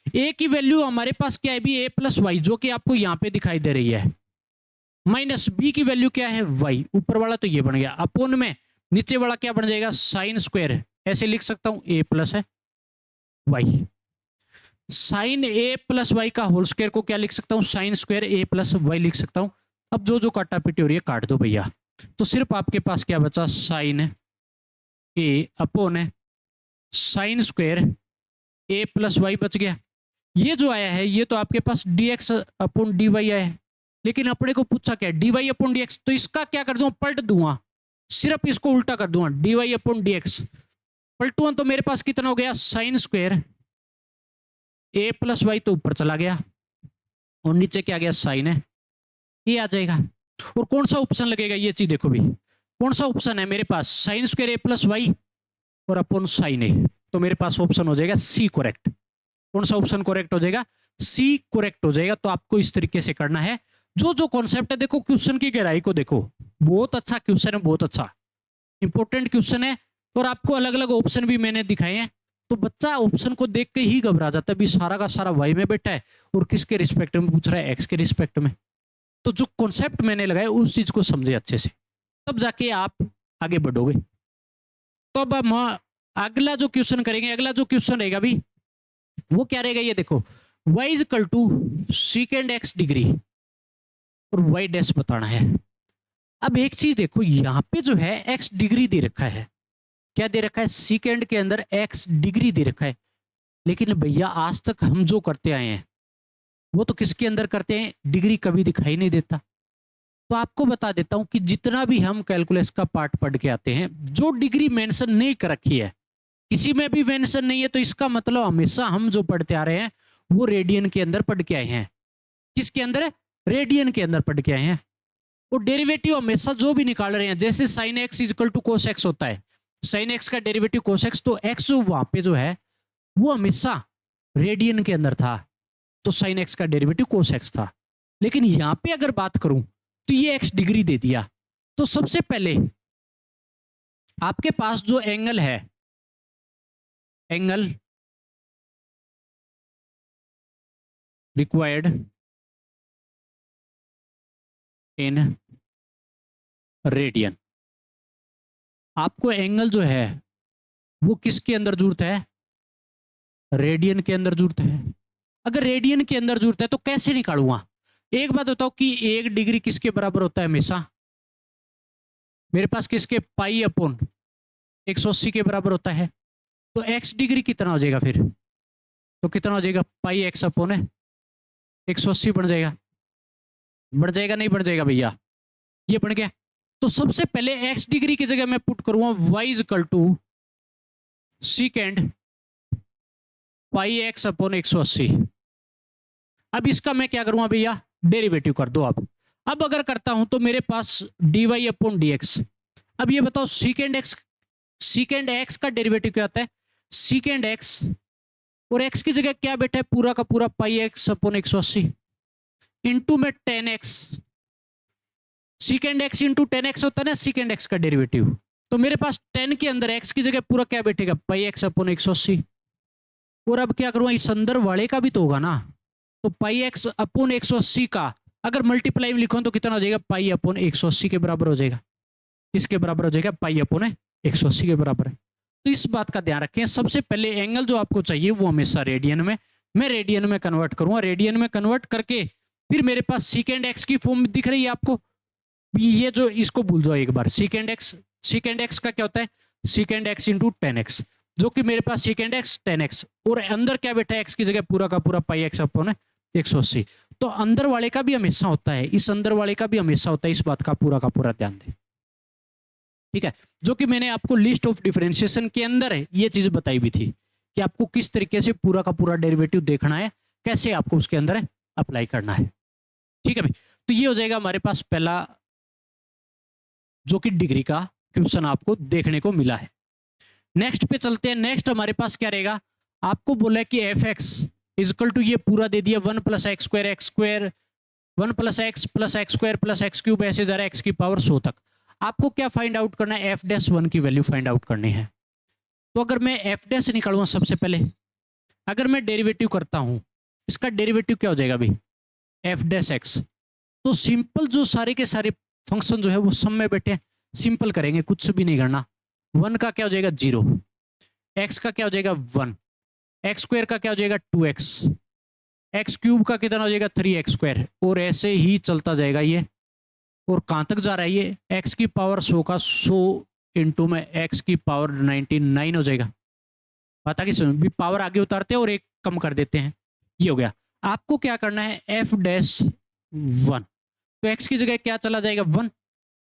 A: ए की वैल्यू हमारे पास क्या है भी? ए प्लस वाई, जो कि आपको यहां पे दिखाई दे रही है, माइनस बी की वैल्यू क्या है? वाई। ऊपर वाला तो ये बन गया, अपोन में नीचे वाला क्या बन जाएगा? Sine square. ऐसे लिख सकता हूं ए प्लस है Y, sign a plus Y का होल स्क्वायर को क्या लिख सकता हूं? Sign square a plus Y लिख सकता हूं। अब जो जो काटा पीटी हो रही है काट दो भैया, तो सिर्फ आपके पास क्या बचा? Sine a upon sine square a plus y बच गया। ये जो आया है ये तो आपके पास d x upon d y आया है, लेकिन अपने को पूछा क्या? D y upon d x. तो इसका क्या कर दूंगा? पलट दूंगा, सिर्फ इसको उल्टा कर दूंगा, d y upon d x पलटूंगा, तो मेरे पास कितना हो गया? Sine square a plus y तो ऊपर चला गया और नीचे क्या गया? साइन है, ये आ जाएगा। और कौन सा ऑप्शन लगेगा ये चीज देखो भी, कौन सा ऑप्शन है मेरे पास? Sign square a plus Y और अपॉन साइन ए, तो मेरे पास ऑप्शन हो जाएगा सी करेक्ट। कौन सा ऑप्शन करेक्ट हो जाएगा? सी करेक्ट हो जाएगा। तो आपको इस तरीके से करना है। जो जो कॉन्सेप्ट है देखो, क्वेश्चन की गहराई को देखो, बहुत अच्छा क्वेश्चन है, बहुत अच्छा इंपॉर्टेंट क्वेश्चन है, और आपको अलग अलग ऑप्शन भी मैंने दिखाए हैं। तो बच्चा ऑप्शन को देख के ही घबरा जाता है भी सारा का सारा वाई में बैठा है और किसके रिस्पेक्ट में पूछ रहा है? एक्स के रिस्पेक्ट में। तो जो कॉन्सेप्ट मैंने लगाया उस चीज को समझे अच्छे से, तब जाके आप आगे बढ़ोगे। तो अब हम अगला जो क्वेश्चन करेंगे, अगला जो क्वेश्चन रहेगा भी वो क्या रहेगा? ये देखो, y is equal to secant x degree और y डैश बताना है। अब एक चीज देखो, यहां पे जो है x डिग्री दे रखा है, क्या दे रखा है? सीकेंड के अंदर x डिग्री दे रखा है। लेकिन भैया आज तक हम जो करते आए हैं वो तो किसके अंदर करते हैं? डिग्री कभी दिखाई नहीं देता। तो आपको बता देता हूं कि जितना भी हम कैलकुलस का पार्ट पढ़ के आते हैं, जो डिग्री मेंशन नहीं कर रखी है, किसी में भी मेंशन नहीं है, तो इसका मतलब हमेशा हम जो पढ़ते आ रहे हैं वो रेडियन के अंदर पढ़ के आए हैं। किसके अंदर है? रेडियन के अंदर पढ़ के आए हैं। वो डेरिवेटिव हमेशा जो भी निकाल रहे हैं, जैसे sine x equal to cos x होता है, साइन एक्स का डेरिवेटिव कोस एक्स, तो एक्स जो वहां पे जो है वो हमेशा रेडियन के अंदर था, तो साइन एक्स का डेरिवेटिव कोस एक्स था। लेकिन यहां पे अगर बात करूं तो ये एक्स डिग्री दे दिया, तो सबसे पहले आपके पास जो एंगल है, एंगल रिक्वायर्ड इन रेडियन, आपको एंगल जो है वो किसके अंदर जरूरत है? रेडियन के अंदर जरूरत है। अगर रेडियन के अंदर जरूरत है तो कैसे निकालूंगा? एक बात बताओ कि 1 डिग्री किसके बराबर होता है हमेशा? मेरे पास किसके? पाई अपॉन 180 के बराबर होता है। तो एक्स डिग्री कितना हो जाएगा फिर? तो कितना हो जाएगा? पाई एक्स अपॉन 180 बन जाएगा। बढ़ जाएगा नहीं बढ़ जाएगा भैया? ये बन गया। तो सबसे पहले एक्स डिग्री की जगह मैं पुट करूंगा y equal to secant pi x upon 180। अब इसका मैं क्या करूंगा भैया? डेरिवेटिव कर दो आप। अब अगर करता हूं तो मेरे पास d y upon d x. अब ये बताओ सीकेंड एक्स का डेरिवेटिव क्या होता है? सीकेंड एक्स, और एक्स की जगह क्या बैठा है? पूरा का पूरा पाई एक्स अपॉन 180 इंटू में 10x। सीकेंड एक्स इंटू 10x होता है ना सीकेंड एक्स का डेरिवेटिव। तो मेरे पास 10 के अंदर x की जगह पूरा क्या बैठेगा? पाई एक्स अपॉन 180। और अब क्या करूंगा? इस अंदर वाले का भी तो होगा ना, तो पाई एक्स अपॉन 180 का अगर मल्टीप्लाई में लिखो तो कितना हो जाएगा? पाई अपॉन 180 के बराबर हो जाएगा। इसके बराबर हो जाएगा, पाई अपॉन 180 के बराबर है। तो इस बात का ध्यान रखें, सबसे पहले एंगल जो आपको चाहिए वो हमेशा रेडियन में, मैं रेडियन में कन्वर्ट करूंगा। रेडियन में कन्वर्ट करके फिर मेरे पास सीकेंड एक्स की फॉर्म दिख रही है आपको, ये जो इसको भूल जाओ एक बार। सीकेंड एक्स का क्या होता है? सीकेंड एक्स इंटू 10x, जो कि मेरे पास सीकेंड एक्स 10x, और अंदर क्या बैठा है? एक्स की जगह पूरा का पूरा पाई एक्स अपॉन 180। तो अंदर वाले का भी हमेशा होता है, इस अंदर वाले का भी हमेशा होता है, इस बात का पूरा ध्यान दें। ठीक है, जो कि मैंने आपको लिस्ट ऑफ डिफरेंशिएशन के अंदर है ये चीज बताई भी थी कि आपको किस तरीके से पूरा का पूरा डेरिवेटिव देखना है, कैसे आपको उसके अंदर अप्लाई करना है। ठीक है भाई, तो ये हो जाएगा हमारे पास पहला जो कि डिग्री का क्वेश्चन आपको देखने को मिला है। नेक्स्ट पे चलते हैं। नेक्स्ट हमारे पास क्या रहेगा? आपको बोला है कि एफ एक्स इजकल टू, ये पूरा दे दिया 1 + x² x² 1 + x + x² + x³ ऐसे जा रहा है x की पावर 100 तक। आपको क्या फाइंड आउट करना है? f'1 की वैल्यू फाइंड आउट करनी है। तो अगर मैं f' निकालूंगा सबसे पहले, अगर मैं डेरिवेटिव करता हूं, इसका डेरिवेटिव क्या हो जाएगा भाई? f'(x). तो सिंपल जो सारे के सारे फंक्शन जो है वो सब में बैठे, सिंपल करेंगे, कुछ भी नहीं करना। 1 का क्या हो जाएगा? 0, x का क्या हो जाएगा? 1, x² का क्या हो जाएगा? 2x, x³ का कितना हो जाएगा? 3x², और ऐसे ही चलता जाएगा ये। और कहां तक जा रहा है ये? x की पावर 100 का 100 इंटू में x की पावर 99 हो जाएगा। पता कि भी पावर आगे उतारते हैं और एक कम कर देते हैं, ये हो गया। आपको क्या करना है? f'1, तो x की जगह क्या चला जाएगा? 1,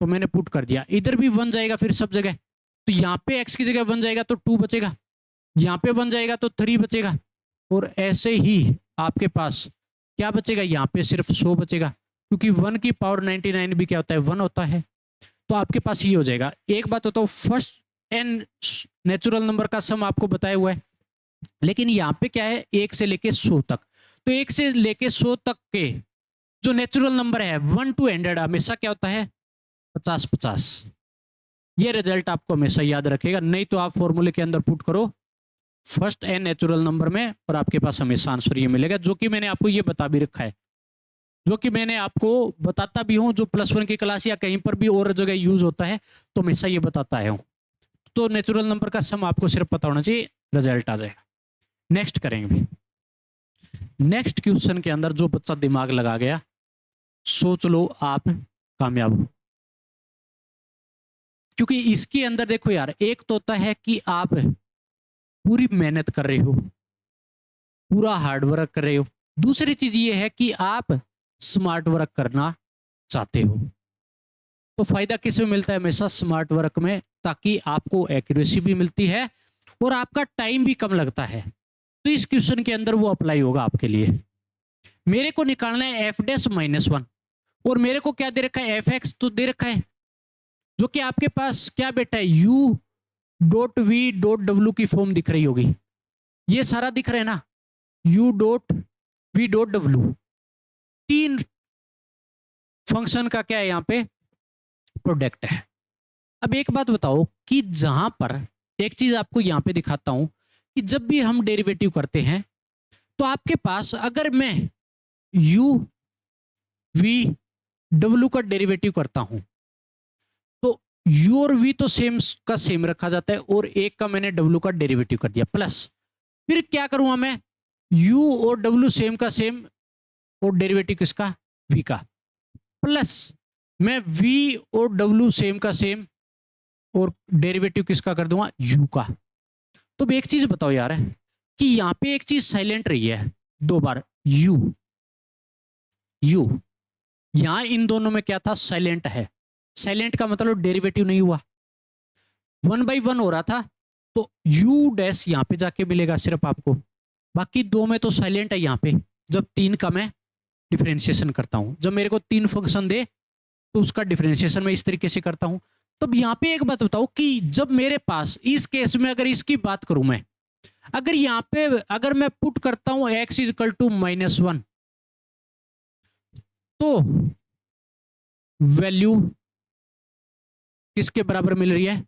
A: तो मैंने पुट कर दिया। इधर भी 1 जाएगा फिर सब जगह, तो यहाँ पे x की जगह 1 जाएगा तो 2 बचेगा, यहाँ पे 1 जाएगा तो 3 बचेगा, और ऐसे ही आपके पास क्या बचेगा? यहाँ पे सिर्फ 100 बचेगा, क्योंकि 1 की पावर 99 भी क्या होता है? 1 होता है। तो आपके पास ये हो जाएगा। एक बात होता है, फर्स्ट एन नेचुरल नंबर का सम आपको बताया हुआ है, लेकिन यहाँ पे क्या है? 1 से लेके 100 तक। तो 1 से लेके 100 तक के जो नेचुरल नंबर है 1 to 100 हमेशा क्या होता है? 50-50। ये रिजल्ट आपको हमेशा याद रखेगा, नहीं तो आप फॉर्मूले के अंदर पुट करो फर्स्ट एन नेचुरल नंबर में और आपके पास हमेशा आंसर ये मिलेगा, जो कि मैंने आपको ये बता भी रखा है, जो कि मैंने आपको बताता भी हूं, जो +1 की क्लास या कहीं पर भी और जगह यूज होता है तो हमेशा ये बताता है। तो नेचुरल नंबर का सम आपको सिर्फ पता होना चाहिए, रिजल्ट आ जाएगा। नेक्स्ट करेंगे। नेक्स्ट क्वेश्चन के अंदर जो बच्चा दिमाग लगा गया, सोच लो आप कामयाब हो, क्योंकि इसके अंदर देखो यार, एक तो होता है कि आप पूरी मेहनत कर रहे हो, पूरा हार्ड वर्क कर रहे हो, दूसरी चीज ये है कि आप स्मार्ट वर्क करना चाहते हो। तो फायदा किस में मिलता है? हमेशा स्मार्ट वर्क में, ताकि आपको एक्यूरेसी भी मिलती है और आपका टाइम भी कम लगता है। तो इस क्वेश्चन के अंदर वो अप्लाई होगा आपके लिए। मेरे को निकालना है एफ डैश माइनस वन, और मेरे को क्या दे रखा है? एफ एक्स तो दे रखा है, जो कि आपके पास क्या बेटा है? U dot V dot W की फॉर्म दिख रही होगी। ये सारा दिख रहा है ना, U dot V dot W. तीन फंक्शन का क्या है यहाँ पे? प्रोडक्ट है। अब एक बात बताओ कि जहां पर, एक चीज आपको यहां पे दिखाता हूं कि जब भी हम डेरिवेटिव करते हैं तो आपके पास अगर मैं यू वी डब्ल्यू का डेरिवेटिव करता हूं तो यू और वी तो सेम का सेम रखा जाता है, और एक का मैंने डब्ल्यू का डेरिवेटिव कर दिया, प्लस फिर क्या करूंगा मैं? यू और डब्ल्यू सेम का सेम और डेरिवेटिव किसका? वी का, प्लस मैं वी और डब्ल्यू सेम का सेम और डेरिवेटिव किसका कर दूंगा? यू का। तो अब एक चीज बताओ यार, कि यहां पे एक चीज साइलेंट रही है दो बार, यू यू, यहां इन दोनों में क्या था? साइलेंट है। साइलेंट का मतलब डेरिवेटिव नहीं हुआ, 1/1 हो रहा था, तो यू डैश यहां पे जाके मिलेगा सिर्फ आपको। बाकी दो में तो साइलेंट है यहाँ पे, जब तीन का मैं डिफरेंशिएशन करता हूं। जब मेरे को तीन फंक्शन दे तो उसका डिफरेंशिएशन मैं इस तरीके से करता हूं। तो यहाँ पे एक बात बताओ कि जब मेरे पास इस केस में, अगर इसकी बात करूं मैं, अगर यहाँ पे अगर मैं पुट करता हूं x इज इक्वल टू -1, तो वैल्यू किसके बराबर मिल रही है?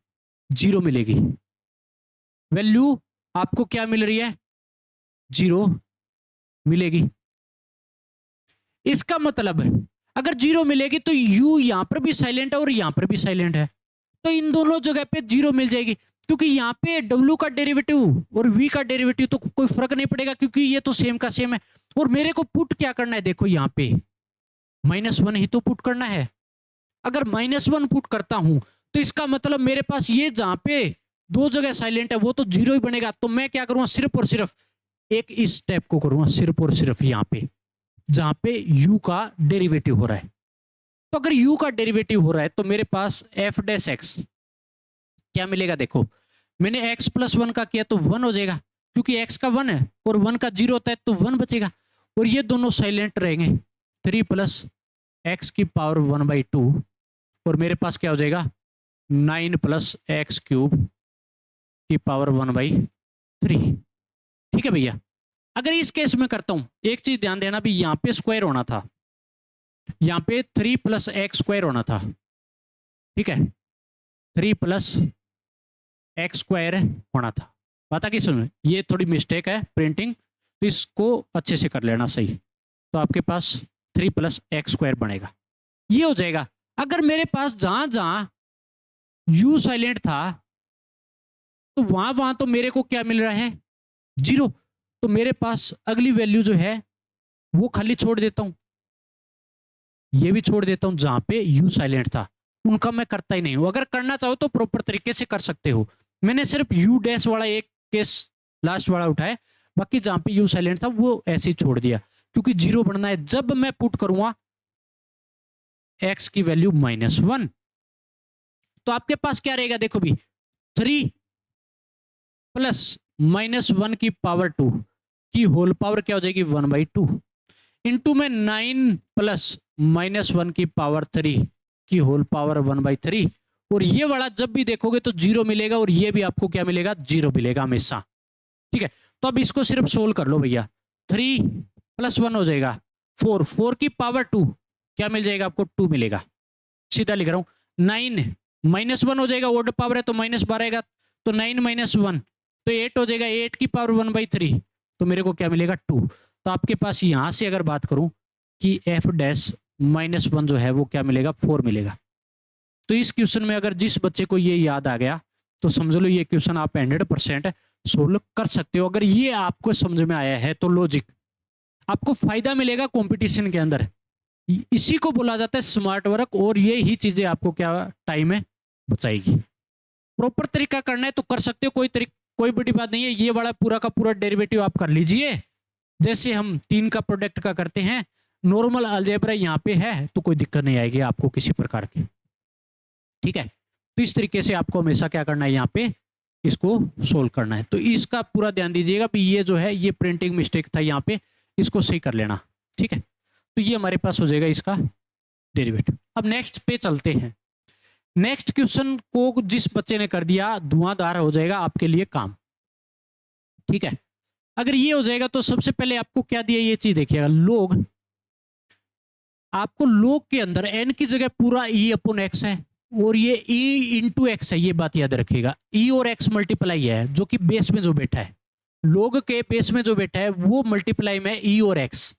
A: 0 मिलेगी। वैल्यू आपको क्या मिल रही है? 0 मिलेगी। इसका मतलब अगर 0 मिलेगी तो u यहां पर भी साइलेंट है और यहां पर भी साइलेंट है, तो इन दोनों जगह पे 0 मिल जाएगी, क्योंकि यहाँ पे w का डेरिवेटिव और v का डेरिवेटिव तो कोई फर्क नहीं पड़ेगा, क्योंकि ये तो सेम का सेम है। और मेरे को पुट क्या करना है? देखो यहाँ पे -1 ही तो पुट करना है। अगर -1 पुट करता हूं तो इसका मतलब मेरे पास ये जहां पे दो जगह साइलेंट है वो तो 0 ही बनेगा। तो मैं क्या करूंगा? सिर्फ और सिर्फ एक इस स्टेप को करूंगा, सिर्फ और सिर्फ यहाँ पे जहां पे u का डेरिवेटिव हो रहा है। तो अगर u का डेरिवेटिव हो रहा है तो मेरे पास f डैश x क्या मिलेगा? देखो मैंने x प्लस 1 का किया तो 1 हो जाएगा, क्योंकि x का 1 है और 1 का 0 होता है, तो 1 बचेगा। और ये दोनों साइलेंट रहेंगे, 3 प्लस x की पावर 1/2, और मेरे पास क्या हो जाएगा? 9 प्लस एक्स क्यूब की पावर 1/3। ठीक है भैया। अगर इस केस में करता हूं, एक चीज ध्यान देना भी, यहां पे स्क्वायर होना था, यहां पे 3 प्लस एक्स स्क्वायर होना था। ठीक है, 3 प्लस एक्स स्क्वायर होना था। पता किस में? ये थोड़ी मिस्टेक है प्रिंटिंग, तो इसको अच्छे से कर लेना सही। तो आपके पास 3 प्लस एक्स स्क्वायर बनेगा, ये हो जाएगा। अगर मेरे पास जहां जहां यू साइलेंट था तो वहां वहां तो मेरे को क्या मिल रहा है? 0। तो मेरे पास अगली वैल्यू जो है वो खाली छोड़ देता हूं, ये भी छोड़ देता हूं, जहां पे यू साइलेंट था उनका मैं करता ही नहीं हूं। अगर करना चाहो तो प्रॉपर तरीके से कर सकते हो। मैंने सिर्फ यू डैश वाला एक केस लास्ट वाला उठाया, बाकी जहां पे यू साइलेंट था वो ऐसे ही छोड़ दिया, क्योंकि 0 बनना है। जब मैं पुट करूंगा x की वैल्यू -1, तो आपके पास क्या रहेगा? देखो भी, 3 प्लस -1 की पावर 2 की होल पावर क्या हो जाएगी? 1/2 इंटू में 9 प्लस -1 की पावर 3 की होल पावर 1/3। और ये वाला जब भी देखोगे तो 0 मिलेगा, और ये भी आपको क्या मिलेगा? 0 मिलेगा हमेशा। ठीक है, तो अब इसको सिर्फ सोल्व कर लो भैया। 3 प्लस 1 हो जाएगा 4, 4 की पावर 2 क्या मिल जाएगा आपको? 2 मिलेगा। सीधा लिख रहा हूं। 9 -1 हो जाएगा, ओड पावर है तो -12 आएगा, तो 9 - 1 तो 8 हो जाएगा, 8 की पावर 1/3, तो मेरे को क्या मिलेगा? 2। तो आपके पास यहां से अगर बात करूं कि f डैश -1 जो है वो क्या मिलेगा? 4 मिलेगा। तो इस क्वेश्चन में अगर जिस बच्चे को ये याद आ गया तो समझ लो ये क्वेश्चन आप 100% सोल्व कर सकते हो। अगर ये आपको समझ में आया है तो लॉजिक आपको फायदा मिलेगा कंपटीशन के अंदर। इसी को बोला जाता है स्मार्ट वर्क, और ये ही चीजें आपको क्या टाइम में बचाएगी। प्रॉपर तरीका करना है तो कर सकते हो, कोई बड़ी बात नहीं है। ये वाला पूरा का पूरा डेरिवेटिव आप कर लीजिए, जैसे हम 3 का प्रोडक्ट का करते हैं। नॉर्मल अलजेब्रा यहाँ पे है तो कोई दिक्कत नहीं आएगी आपको किसी प्रकार की। ठीक है। तो इस तरीके से आपको हमेशा क्या करना है, यहाँ पे इसको सोल्व करना है। तो इसका पूरा ध्यान दीजिएगा कि ये जो है ये प्रिंटिंग मिस्टेक था यहाँ पे, इसको सही कर लेना। ठीक है, तो ये हमारे पास हो जाएगा इसका डेरिवेटिव। अब नेक्स्ट पे चलते हैं। नेक्स्ट क्वेश्चन को जिस बच्चे ने कर दिया धुआंधार हो जाएगा आपके लिए काम। ठीक है, अगर ये हो जाएगा तो सबसे पहले आपको क्या दिया ये चीज देखिएगा, लोग, आपको लोग के अंदर n की जगह पूरा e अपॉन एक्स है और ये e इंटू एक्स है, ये बात याद रखिएगा। e और x मल्टीप्लाई है जो कि बेस में जो बैठा है, लोग के बेस में जो बैठा है वो मल्टीप्लाई में e और x,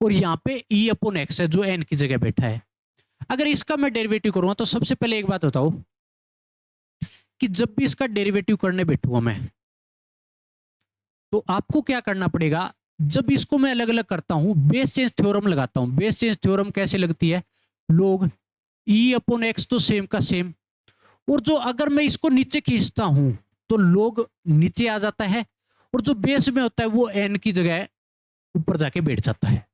A: और यहाँ पे e अपॉन एक्स है जो n की जगह बैठा है। अगर इसका मैं डेरिवेटिव करूंगा तो सबसे पहले एक बात बताओ कि जब भी इसका डेरिवेटिव करने बैठूंगा मैं, तो आपको क्या करना पड़ेगा, जब इसको मैं अलग अलग करता हूं बेस चेंज थ्योरम लगाता हूं। बेस चेंज थ्योरम कैसे लगती है, लोग e अपॉन एक्स तो सेम का सेम, और जो अगर मैं इसको नीचे खींचता हूं तो लोग नीचे आ जाता है, और जो बेस में होता है वो n की जगह ऊपर जाके बैठ जाता है।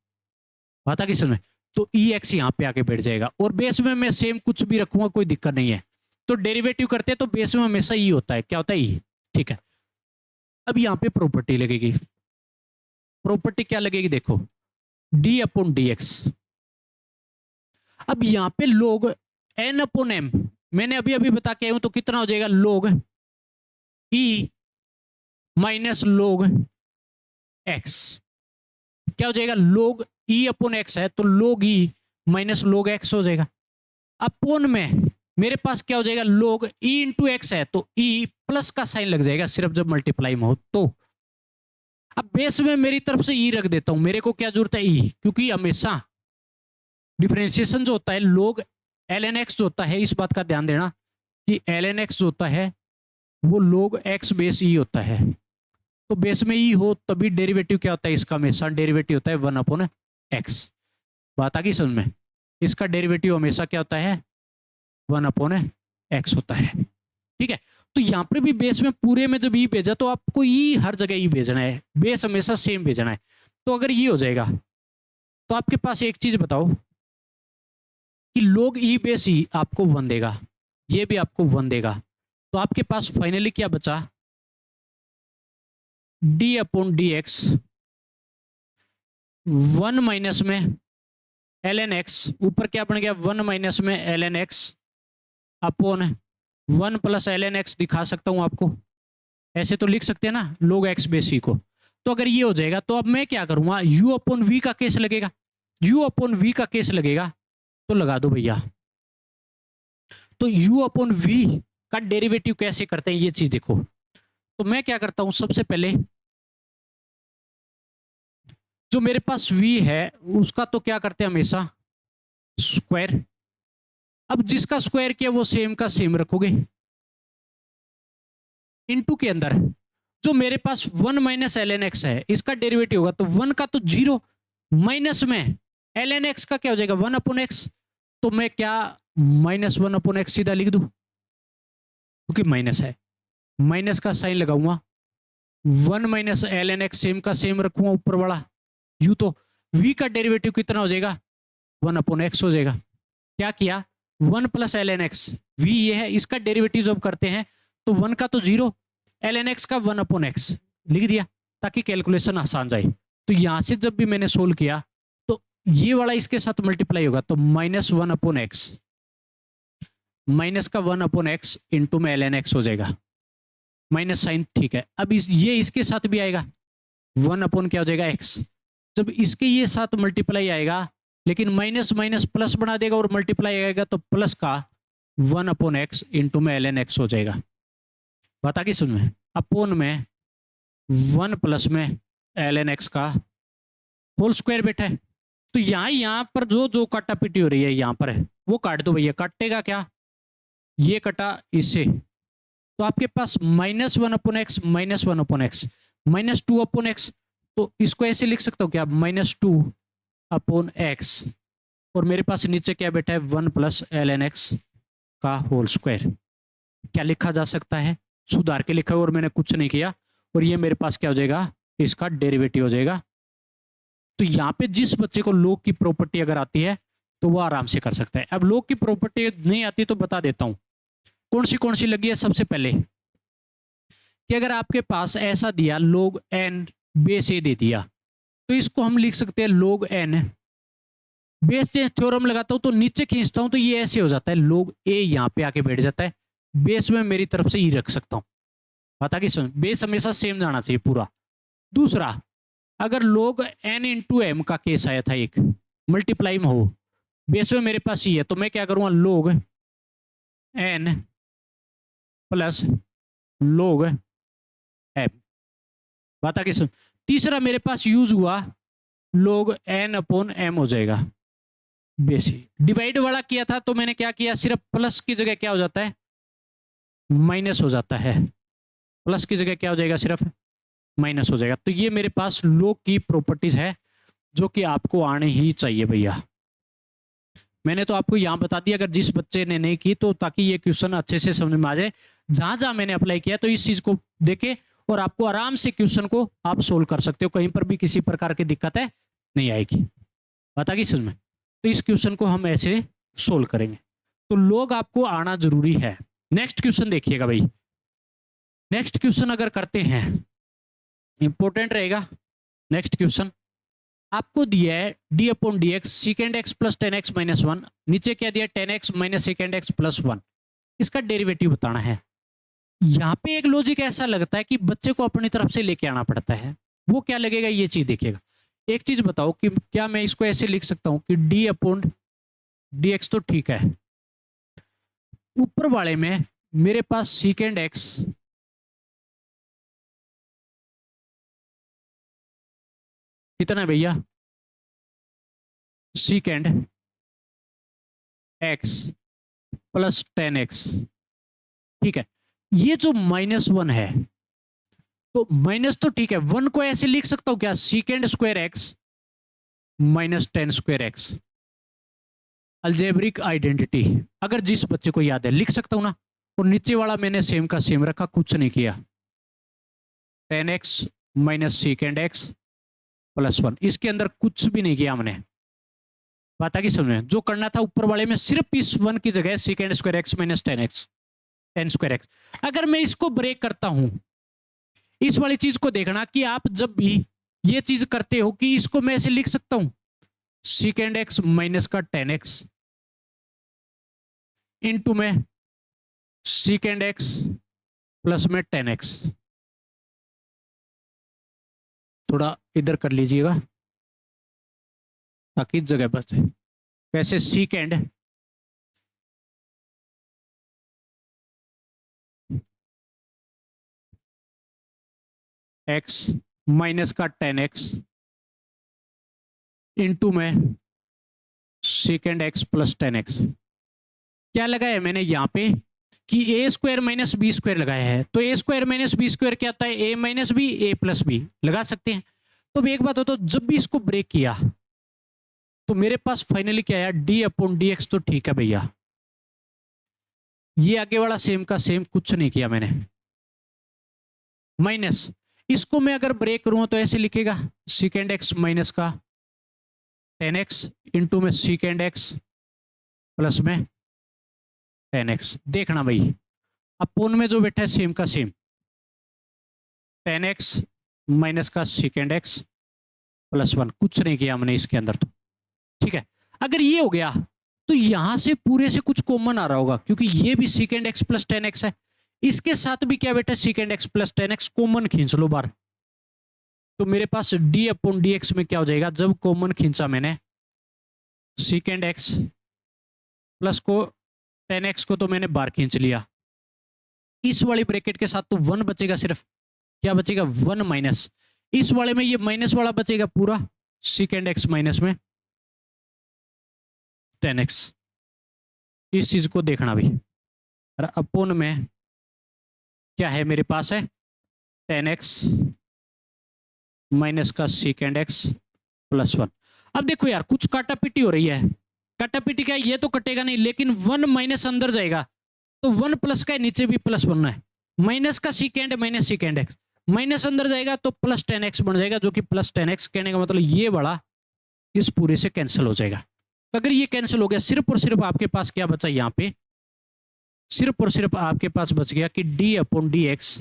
A: बात आ गई समझ में? तो ई एक्स यहाँ पे आके बैठ जाएगा, और बेस में मैं सेम कुछ भी रखूंगा कोई दिक्कत नहीं है। तो डेरिवेटिव करते हैं तो बेस में हमेशा ई होता है, क्या होता है ई। ठीक है, अब यहाँ पे प्रॉपर्टी लगेगी। प्रॉपर्टी क्या लगेगी देखो, डी अपॉन डी एक्स। अब यहाँ पे लोग एन अपॉन एम, मैंने अभी अभी बता के आया हूं, तो कितना हो जाएगा, लोग ई माइनस लोग एक्स। क्या हो जाएगा, लोग ई अपॉन एक्स है तो लोग ई माइनस लोग एक्स हो जाएगा। अपॉन में मेरे पास क्या हो जाएगा, लोग ई इंटू एक्स है तो ई प्लस का साइन लग जाएगा सिर्फ जब मल्टीप्लाई में हो तो। अब बेस में मेरी तरफ से ई रख देता हूं, मेरे को क्या जरूरत है ई, क्योंकि हमेशा डिफरेंशिएशन जो होता है लोग एल एन एक्स जो होता है, इस बात का ध्यान देना कि एल एन एक्स जो होता है वो लोग एक्स बेस ई होता है। तो बेस में ई हो तभी डेरिवेटिव क्या होता है इसका, हमेशा डेरिवेटिव होता है 1 अपॉन एक्स। बात आ गई समझ में? इसका डेरिवेटिव हमेशा क्या होता है, 1 अपॉन एक्स होता है। ठीक है, तो यहाँ पर भी बेस में पूरे में जब ई भेजा तो आपको ई हर जगह ई भेजना है, बेस हमेशा सेम भेजना है। तो अगर ये हो जाएगा तो आपके पास एक चीज बताओ कि लोग ई बेस ई आपको 1 देगा, ये भी आपको 1 देगा, तो आपके पास फाइनली क्या बचा, d upon d x 1 minus में एल एन एक्स, ऊपर क्या बन गया 1 माइनस में l n x upon 1 plus l n x. दिखा सकता हूं आपको, ऐसे तो लिख सकते हैं ना लोग एक्स बेस ई को। तो अगर ये हो जाएगा तो अब मैं क्या करूंगा, u अपॉन वी का केस लगेगा, u अपॉन वी का केस लगेगा तो लगा दो भैया। तो u अपॉन वी का डेरिवेटिव कैसे करते हैं ये चीज देखो। तो मैं क्या करता हूं, सबसे पहले जो मेरे पास v है उसका तो क्या करते हैं हमेशा स्क्वायर। अब जिसका स्क्वायर किया वो सेम का सेम रखोगे, इनटू के अंदर जो मेरे पास 1 माइनस एल एन एक्स है इसका डेरिवेटिव होगा, तो 1 का तो 0 माइनस में एल एन एक्स का क्या हो जाएगा 1 अपॉन एक्स। तो मैं क्या माइनस 1 अपॉन एक्स सीधा लिख दूं, क्योंकि माइनस है, माइनस का साइन लगाऊंगा, 1 minus l n x same का सेम रखूंगा ऊपर वाला यू, तो v का डेरिवेटिव कितना हो जाएगा 1 अपॉन एक्स हो जाएगा। क्या किया 1 plus l n x, v ये है, इसका डेरिवेटिव जब करते हैं तो 1 का तो 0, एल एन एक्स का 1 अपॉन एक्स लिख दिया ताकि कैलकुलेशन आसान जाए। तो यहां से जब भी मैंने सोल्व किया तो ये वाला इसके साथ मल्टीप्लाई होगा, तो माइनस 1 अपॉन एक्स, माइनस का 1 अपॉन एक्स इंटू में एल एन एक्स हो जाएगा, माइनस साइन। ठीक है, अब ये इसके साथ भी आएगा 1 अपॉन क्या हो जाएगा एक्स, जब इसके ये साथ मल्टीप्लाई आएगा लेकिन माइनस माइनस प्लस बना देगा और मल्टीप्लाई आएगा तो प्लस का 1 अपॉन एक्स इंटू में एल एन एक्स हो जाएगा। बता कि सुन में अपॉन में 1 प्लस में एल एन एक्स का होल स्क्वायर बैठा है। तो यहाँ पर जो काटा पिटी हो रही है यहाँ पर है वो काट दो भैया, काटेगा क्या, ये कटा इससे, तो आपके पास minus 1 upon x minus 1 upon x minus 2 upon x, तो इसको ऐसे लिख सकता हूँ क्या माइनस 2 अपॉन एक्स, और मेरे पास नीचे क्या बैठा है 1 प्लस एल एन एक्स का होल स्क्वायर। क्या लिखा जा सकता है, सुधार के लिखा है और मैंने कुछ नहीं किया, और ये मेरे पास क्या हो जाएगा इसका डेरिवेटिव हो जाएगा। तो यहाँ पे जिस बच्चे को लॉग की प्रॉपर्टी अगर आती है तो वो आराम से कर सकता है। अब लॉग की प्रॉपर्टी नहीं आती तो बता देता हूँ, कौन सी लगी है? सबसे पहले कि अगर आपके पास ऐसा दिया log n बेस ए दे दिया, तो इसको हम लिख सकते हैं log n base change theorem लगाता हूं तो नीचे खींचता हूं तो ये ऐसे हो जाता है, log a यहां पे आके बैठ जाता है, बेस में मेरी तरफ से ई रख सकता हूं। पता कि बेस हमेशा सेम जाना चाहिए पूरा। दूसरा, अगर log n इंटू एम का केस आया था, एक मल्टीप्लाई में हो, बेस में मेरे पास ई है, तो मैं क्या करूंगा, log n plus log m। बता कि तीसरा मेरे पास यूज हुआ log n अपॉन m हो जाएगा बेस। डिवाइड वाला किया था तो मैंने क्या किया, सिर्फ प्लस की जगह क्या हो जाता है, माइनस हो जाता है। प्लस की जगह क्या हो जाएगा, सिर्फ माइनस हो जाएगा। तो ये मेरे पास log की प्रॉपर्टीज है जो कि आपको आने ही चाहिए भैया। मैंने तो आपको यहां बता दिया, अगर जिस बच्चे ने नहीं की तो, ताकि ये क्वेश्चन अच्छे से समझ में आ जाए। जहां जहां मैंने अप्लाई किया तो इस चीज को देखे और आपको आराम से क्वेश्चन को आप सोल्व कर सकते हो, कहीं पर भी किसी प्रकार की दिक्कत है नहीं आएगी। बता कि समझ में? तो इस क्वेश्चन को हम ऐसे सोल्व करेंगे, तो log आपको आना जरूरी है। नेक्स्ट क्वेश्चन देखिएगा भाई, नेक्स्ट क्वेश्चन अगर करते हैं, इंपॉर्टेंट रहेगा। नेक्स्ट क्वेश्चन आपको दिया है D upon d x second x plus 10x minus 1, नीचे क्या दिया, 10x minus second x plus 1, इसका डेरिवेटिव बताना है। यहाँ पे एक लॉजिक ऐसा लगता है कि बच्चे को अपनी तरफ से लेके आना पड़ता है, वो क्या लगेगा ये चीज देखिएगा। एक चीज बताओ कि क्या मैं इसको ऐसे लिख सकता हूं कि डी अपॉन डी एक्स तो ठीक है, ऊपर वाले में मेरे पास सेकेंड एक्स कितना है भैया, सेकेंड एक्स प्लस 10x, ठीक है। ये जो -1 है, तो माइनस तो ठीक है, 1 को ऐसे लिख सकता हूं क्या, second square x minus 10 square x. Algebraic identity अगर जिस बच्चे को याद है लिख सकता हूं ना, और नीचे वाला मैंने सेम का सेम रखा, कुछ नहीं किया, 10x minus second x plus 1, इसके अंदर कुछ भी नहीं किया हमने। बात आ गई समझ में? जो करना था ऊपर वाले में सिर्फ इस 1 की जगह second square x minus 10 square x. अगर मैं इसको ब्रेक करता हूं, इस वाली चीज को देखना कि आप जब भी ये चीज करते हो कि इसको मैं ऐसे लिख सकता हूं, सेकेंड एक्स माइनस का 10x इंटू में सेकेंड एक्स प्लस में 10x। थोड़ा इधर कर लीजिएगा ताकि जगह बचे। कैसे, सेकेंड एक्स माइनस का 10x इंटू में सेकेंड एक्स प्लस 10x। क्या लगाया मैंने यहाँ पे कि ए स्क्वायर माइनस बी स्क्वायर लगाया है, तो ए स्क्वायर माइनस बी स्क्वायर क्या होता है, ए माइनस बी ए प्लस बी लगा सकते हैं। तो एक बात हो, तो जब भी इसको ब्रेक किया तो मेरे पास फाइनली क्या आया, डी अपॉन डी एक्स। तो ठीक है भैया, ये आगे वाला सेम का सेम, कुछ नहीं किया मैंने। माइनस इसको मैं अगर ब्रेक करूं तो ऐसे लिखेगा, सेकेंड एक्स माइनस का 10x इंटू में सेकेंड एक्स प्लस में 10x। देखना भाई, अपोन में जो बैठा है सेम का सेम, 10x माइनस का सेकेंड एक्स प्लस 1, कुछ नहीं किया हमने इसके अंदर। तो ठीक है, अगर ये हो गया तो यहां से पूरे से कुछ कॉमन आ रहा होगा, क्योंकि ये भी सेकेंड एक्स प्लस 10x है, इसके साथ भी क्या बेटा, second x plus 10x, common खींच लो बार। तो मेरे पास डी अपॉन डी एक्स में क्या हो जाएगा, जब कॉमन खींचा मैंने सेकेंड एक्स प्लस को 10x को तो मैंने बार खींच लिया, इस वाली ब्रैकेट के साथ तो 1 बचेगा, सिर्फ क्या बचेगा, 1 माइनस, इस वाले में ये माइनस वाला बचेगा पूरा, सेकेंड एक्स माइनस में 10x। इस चीज को देखना भी, अपोन में क्या है मेरे पास है, 10x माइनस का सेकेंड एक्स प्लस 1। अब देखो यार, कुछ काटापीटी हो रही है, काटापीटी क्या है, ये तो कटेगा नहीं, लेकिन 1 माइनस अंदर जाएगा, तो 1 प्लस का नीचे भी प्लस बनना है, माइनस का second minus second x, minus अंदर जाएगा तो प्लस 10x बन जाएगा, जो कि प्लस 10x, कहने का मतलब ये वाला इस पूरे से कैंसिल हो जाएगा। तो अगर ये कैंसिल हो गया, सिर्फ और सिर्फ आपके पास क्या बचा यहाँ पे, सिर्फ और सिर्फ आपके पास बच गया कि डी अपॉन डी एक्स,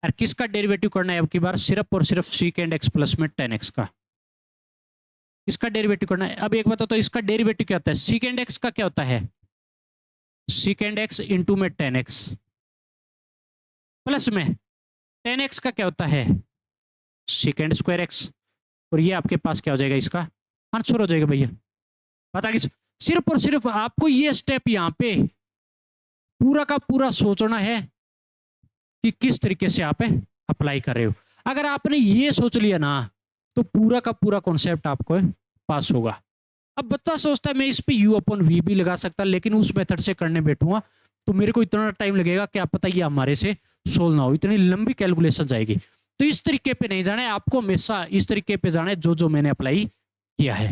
A: और किसका डेरिवेटिव करना है अब की बार, सिर्फ और सिर्फ सीकेंड एक्स प्लस में टेन एक्स का, इसका डेरिवेटिव करना है। अब एक बात तो इसका डेरिवेटिव क्या होता है, सीकेंड एक्स का क्या होता है, सीकेंड एक्स इंटू में टेन एक्स, प्लस में टेन एक्स का क्या होता है, सीकेंड स्क्वायर एक्स, और ये आपके पास क्या हो जाएगा, इसका आंसर हो जाएगा भैया। पता कि सिर्फ और सिर्फ आपको ये स्टेप यहाँ पे पूरा का पूरा सोचना है कि किस तरीके से आप अप्लाई कर रहे हो। अगर आपने ये सोच लिया ना तो पूरा का पूरा कॉन्सेप्ट आपको पास होगा। अब बच्चा सोचता है मैं इस पे u अपॉन वी भी लगा सकता, लेकिन उस मेथड से करने बैठूंगा तो मेरे को इतना टाइम लगेगा कि आप पता ये हमारे से सोल्व ना हो, इतनी लंबी कैलकुलेशन जाएगी। तो इस तरीके पे नहीं जाना है आपको, हमेशा इस तरीके पे जाना है जो जो मैंने अप्लाई किया है।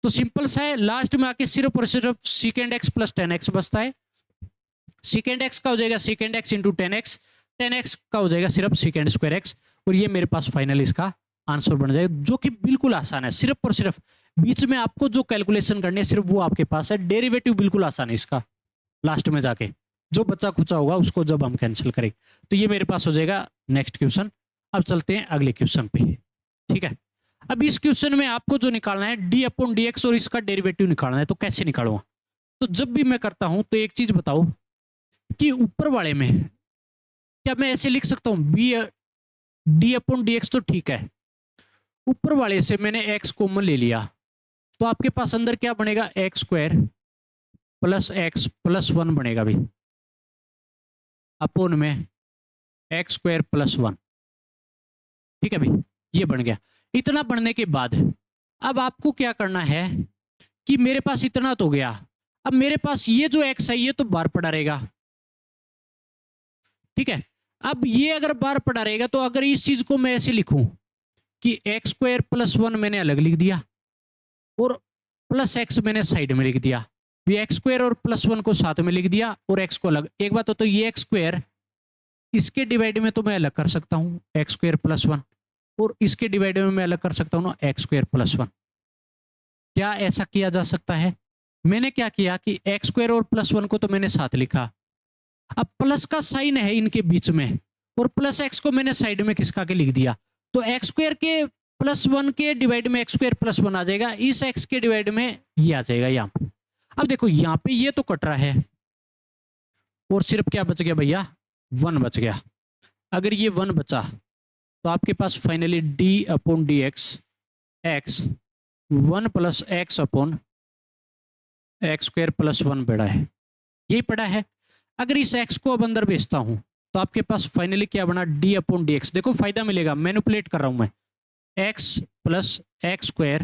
A: तो सिंपल सा है, लास्ट में आके सिर्फ और सिर्फ सीकेंड एक्स प्लस टेन एक्स बचता है। सीकेंड एक्स का हो जाएगा सीकेंड x into ten x, ten x का हो जाएगा सिर्फ सीकेंड स्क्वायर एक्स, और ये मेरे पास फाइनल इसका आंसर बन जाएगा, जो कि बिल्कुल आसान है। सिर्फ और सिर्फ बीच में आपको जो कैलकुलेशन करनी है सिर्फ वो आपके पास है, डेरिवेटिव बिल्कुल आसान है इसका। लास्ट में जाके जो बच्चा खुचा होगा उसको जब हम कैंसिल करेंगे तो ये मेरे पास हो जाएगा नेक्स्ट क्वेश्चन। अब चलते हैं अगले क्वेश्चन पे, ठीक है। अब इस क्वेश्चन में आपको जो निकालना है डी अपॉन डी एक्स और इसका डेरिवेटिव निकालना है। तो कैसे निकालूंगा, तो जब भी मैं करता हूं तो एक चीज बताओ कि ऊपर वाले में क्या मैं ऐसे लिख सकता हूं b d upon d x, तो ठीक है। ऊपर वाले से मैंने एक्स कॉमन ले लिया तो आपके पास अंदर क्या बनेगा, x square plus x plus one बनेगा भाई, अपोन में एक्स स्क्वायर प्लस वन, ठीक है भाई, ये बन गया। इतना बनने के बाद अब आपको क्या करना है कि मेरे पास इतना तो गया, अब मेरे पास ये जो एक्स है ये तो बाहर पड़ा रहेगा, ठीक है। अब ये अगर बाहर पड़ा रहेगा तो अगर इस चीज को मैं ऐसे लिखूं कि एक्स स्क्वायर प्लस वन मैंने अलग लिख दिया और प्लस एक्स मैंने साइड में लिख दिया, ये एक्स स्क्वायर और प्लस वन को साथ में लिख दिया और एक्स को अलग। एक बात तो ये एक्स स्क्वायर इसके डिवाइड में तो मैं अलग कर सकता हूं एक्स स्क्वायर प्लस वन, और इसके डिवाइड में मैं अलग कर सकता हूं ना एक्स स्क्वायर प्लस वन। क्या ऐसा किया जा सकता है? मैंने क्या किया कि एक्स स्क्वायर और प्लस वन को तो मैंने साथ लिखा, अब प्लस का साइन है इनके बीच में और प्लस एक्स को मैंने साइड में खिसका के लिख दिया, तो एक्स स्क्वायर के प्लस वन के डिवाइड में एक्स स्क्वायर प्लस वन आ जाएगा, इस एक्स के डिवाइड में ये आ जाएगा यहाँ पे। अब देखो यहाँ पे ये तो कट रहा है और सिर्फ क्या बच गया भैया, वन बच गया। अगर ये वन बचा तो आपके पास finally d upon d x x one plus x upon x square plus one पड़ा है, यही पड़ा है। अगर इस एक्स को अब अंदर भेजता हूं तो आपके पास फाइनली क्या बना, डी अपॉन डी एक्स। देखो फायदा मिलेगा, मैनिपुलेट कर रहा हूं मैं, एक्स प्लस एक्स स्क्वायर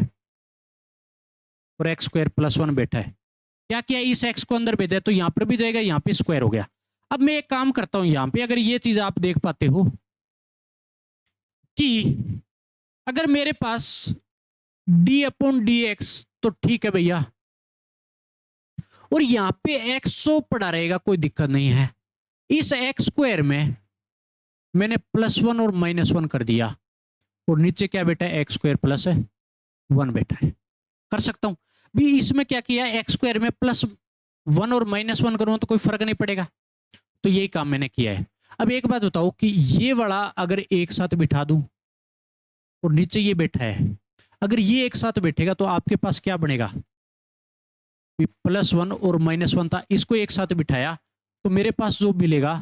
A: और एक्स स्क्वायर प्लस वन बैठा है। क्या किया, इस एक्स को अंदर भेजा है तो यहां पर भी जाएगा, यहां पे स्क्वायर हो गया। अब मैं एक काम करता हूं यहां पे, अगर ये चीज आप देख पाते हो कि अगर मेरे पास डी अपॉन डी एक्स तो ठीक है भैया, और यहां पे एक्स सो पड़ा रहेगा, कोई दिक्कत नहीं है। इस एक्स स्क्वायर में मैंने प्लस वन और माइनस वन कर दिया और नीचे क्या बेटा है, एक्स स्क्वायर प्लस है वन बेटा है, कर सकता हूं भी। इसमें क्या किया, एक्स स्क्वायर में प्लस वन और माइनस वन करूं तो कोई फर्क नहीं पड़ेगा, तो यही काम मैंने किया है। अब एक बात बताओ कि ये वाला अगर एक साथ बिठा दूं और नीचे ये बैठा है, अगर ये एक साथ बैठेगा तो आपके पास क्या बनेगा, प्लस वन और माइनस वन था, इसको एक साथ बिठाया तो मेरे पास जो मिलेगा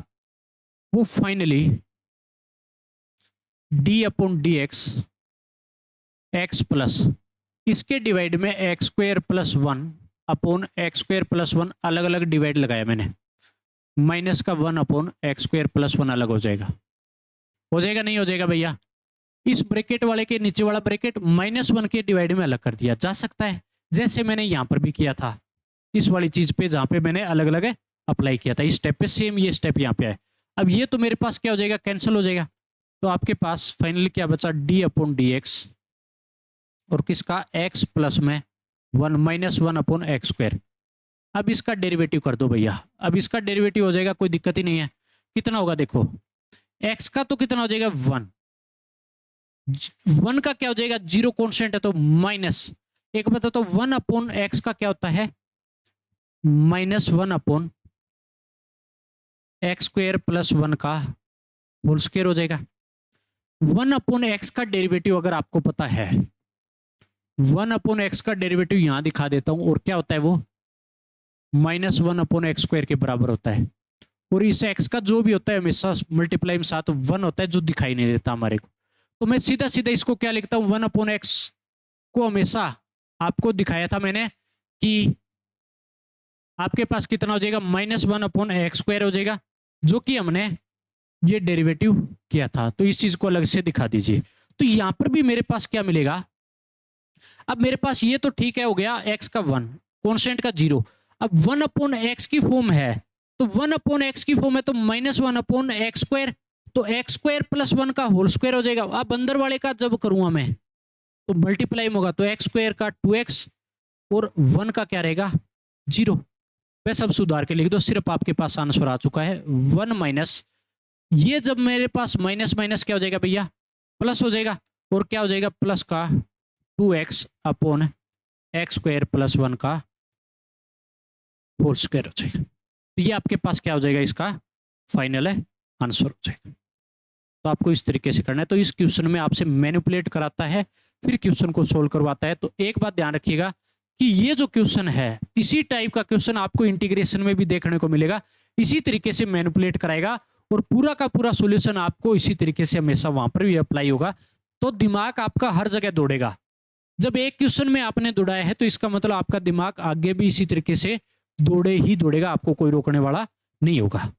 A: वो finally d upon d x x plus इसके डिवाइड में x square plus one upon x square plus one, अलग अलग डिवाइड लगाया मैंने, माइनस का one upon x square plus one अलग हो जाएगा। हो जाएगा नहीं हो जाएगा भैया, इस ब्रैकेट वाले के नीचे वाला ब्रैकेट माइनस वन के डिवाइड में अलग कर दिया जा सकता है, जैसे मैंने यहां पर भी किया था इस वाली चीज पे, जहां पे मैंने अलग अलग अप्लाई किया था। इस स्टेप पे सेम ये स्टेप यहाँ पे है। अब ये तो मेरे पास क्या हो जाएगा, कैंसिल हो जाएगा, तो आपके पास फाइनली क्या बचा, डी अपॉन डी एक्स और किसका, एक्स प्लस में one minus one upon x square. अब इसका डेरिवेटिव कर दो भैया, अब इसका डेरिवेटिव हो जाएगा, कोई दिक्कत ही नहीं है। कितना होगा देखो, एक्स का तो कितना हो जाएगा वन, वन का क्या हो जाएगा, जीरो कॉन्स्टेंट है तो माइनस, एक बता तो वन अपॉन एक्स का क्या होता है, minus one upon x square plus 1 का होल स्क्वायर हो जाएगा। 1/x का डेरिवेटिव अगर आपको पता है, 1/x का डेरिवेटिव यहां दिखा देता हूं, और क्या होता है वो -1/x स्क्वायर के बराबर होता है। और इस x का जो भी होता है हमेशा मल्टीप्लाई में साथ 1 होता है, जो दिखाई नहीं देता हमारे को। तो मैं सीधा सीधा इसको क्या लिखता हूं, 1/x को हमेशा आपको दिखाया था मैंने कि आपके पास कितना हो जाएगा, -1/x स्क्वायर हो जाएगा, जो कि हमने ये डेरिवेटिव किया था। तो इस चीज को अलग से दिखा दीजिए। तो यहां पर भी मेरे पास क्या मिलेगा, अब मेरे पास ये तो ठीक है, हो गया x का 1, कॉन्स्टेंट का 0। अब 1/x की फॉर्म है, तो 1/x की फॉर्म है तो -1/x स्क्वायर, तो x स्क्वायर प्लस 1 का होल स्क्वायर हो जाएगा। अब अंदर वाले का जब करूंगा मैं तो मल्टीप्लाई में होगा, तो x स्क्वायर का 2x और 1 का क्या रहेगा 0। वह सब सुधार के लिख दो, सिर्फ आपके पास आंसर आ चुका है 1 माइनस, ये जब मेरे पास माइनस माइनस क्या हो जाएगा भैया, प्लस हो जाएगा, और क्या हो जाएगा प्लस का 2x upon x square plus 1 का होल स्क्वायर हो जाएगा। तो ये आपके पास क्या हो जाएगा, इसका फाइनल है आंसर हो जाएगा। तो आपको इस तरीके से करना है। तो इस क्वेश्चन में आपसे मैनिपुलेट कराता है, फिर क्वेश्चन को सोल्व करवाता है। तो एक बात ध्यान रखिएगा कि ये जो क्वेश्चन है, इसी टाइप का क्वेश्चन आपको इंटीग्रेशन में भी देखने को मिलेगा। इसी तरीके से मैनिपुलेट कराएगा और पूरा का पूरा सॉल्यूशन आपको इसी तरीके से हमेशा वहां पर भी अप्लाई होगा। तो दिमाग आपका हर जगह दौड़ेगा। जब एक क्वेश्चन में आपने दौड़ाया है तो इसका मतलब आपका दिमाग आगे भी इसी तरीके से दौड़े ही दौड़ेगा, आपको कोई रोकने वाला नहीं होगा।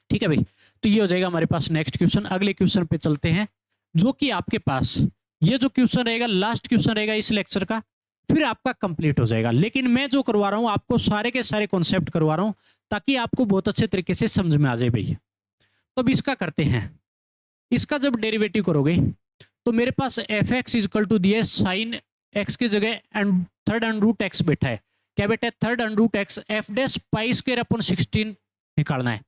A: ठीक है भाई, तो ये हो जाएगा हमारे पास नेक्स्ट क्वेश्चन। अगले क्वेश्चन पे चलते हैं, जो कि आपके पास ये जो क्वेश्चन रहेगा लास्ट क्वेश्चन रहेगा इस लेक्चर का, फिर आपका कंप्लीट हो जाएगा। लेकिन मैं जो करवा रहा हूं आपको सारे के सारे कॉन्सेप्ट करवा रहा हूं ताकि आपको बहुत अच्छे तरीके से समझ में आ जाए भैया। तो अब इसका करते हैं। इसका जब डेरिवेटिव करोगे तो मेरे पास एफ एक्स इजकल टू दिए साइन एक्स की जगह and third under root x बैठा है। क्या बैठा है, third under root x, f dash pi square upon 16 निकालना है।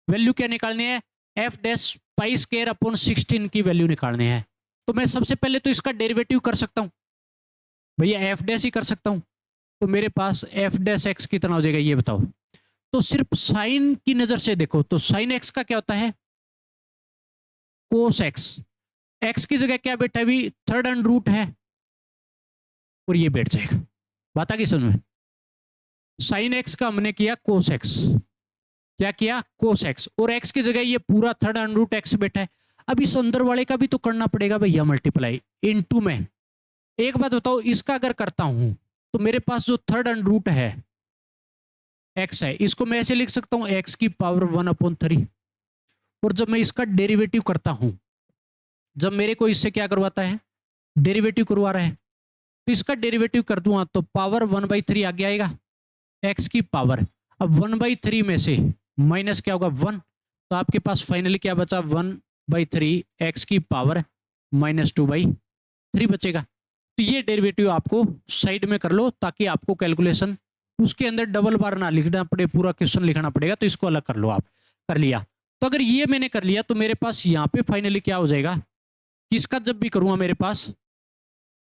A: वैल्यू क्या निकालनी है, f dash pi square upon 16 की वैल्यू निकालनी है। तो मैं सबसे पहले तो इसका डेरिवेटिव कर सकता हूं भैया, एफ डैश ही कर सकता हूं। तो मेरे पास एफ डैश एक्स कितना हो जाएगा ये बताओ। तो सिर्फ साइन की नजर से देखो तो साइन एक्स का क्या होता है, कोस एक्स। एक्स की जगह क्या बैठा है अभी, थर्ड अंडर रूट है, और ये बैठ जाएगा। बात आ गई समझ में। साइन एक्स का हमने किया कोस एक्स, क्या किया कोस एक्स, और एक्स की जगह ये पूरा थर्ड अंडर रूट एक्स बैठा है। अब इस अंदर वाले का भी तो करना पड़ेगा भैया मल्टीप्लाई इनटू में। एक बात बताओ, इसका अगर करता हूं तो मेरे पास जो थर्ड अंडर रूट है एक्स है, इसको मैं ऐसे लिख सकता हूं एक्स की पावर 1/3। और जब मैं इसका डेरिवेटिव करता हूं, जब मेरे को इससे क्या करवाता है, डेरिवेटिव करवा रहा है, तो इसका डेरिवेटिव कर दूंगा तो पावर 1/3 आगे आएगा एक्स की पावर। अब 1/3 में से माइनस क्या होगा 1, तो आपके पास फाइनली क्या बचा 1/3 एक्स की पावर -2/3 बचेगा। तो ये डेरिवेटिव आपको साइड में कर लो ताकि आपको कैलकुलेशन उसके अंदर डबल बार ना लिखना पड़े, पूरा क्वेश्चन लिखना पड़ेगा। तो इसको अलग कर लो आप, कर लिया। तो अगर ये मैंने कर लिया तो मेरे पास यहाँ पे फाइनली क्या हो जाएगा, कि इसका जब भी करूंगा मेरे पास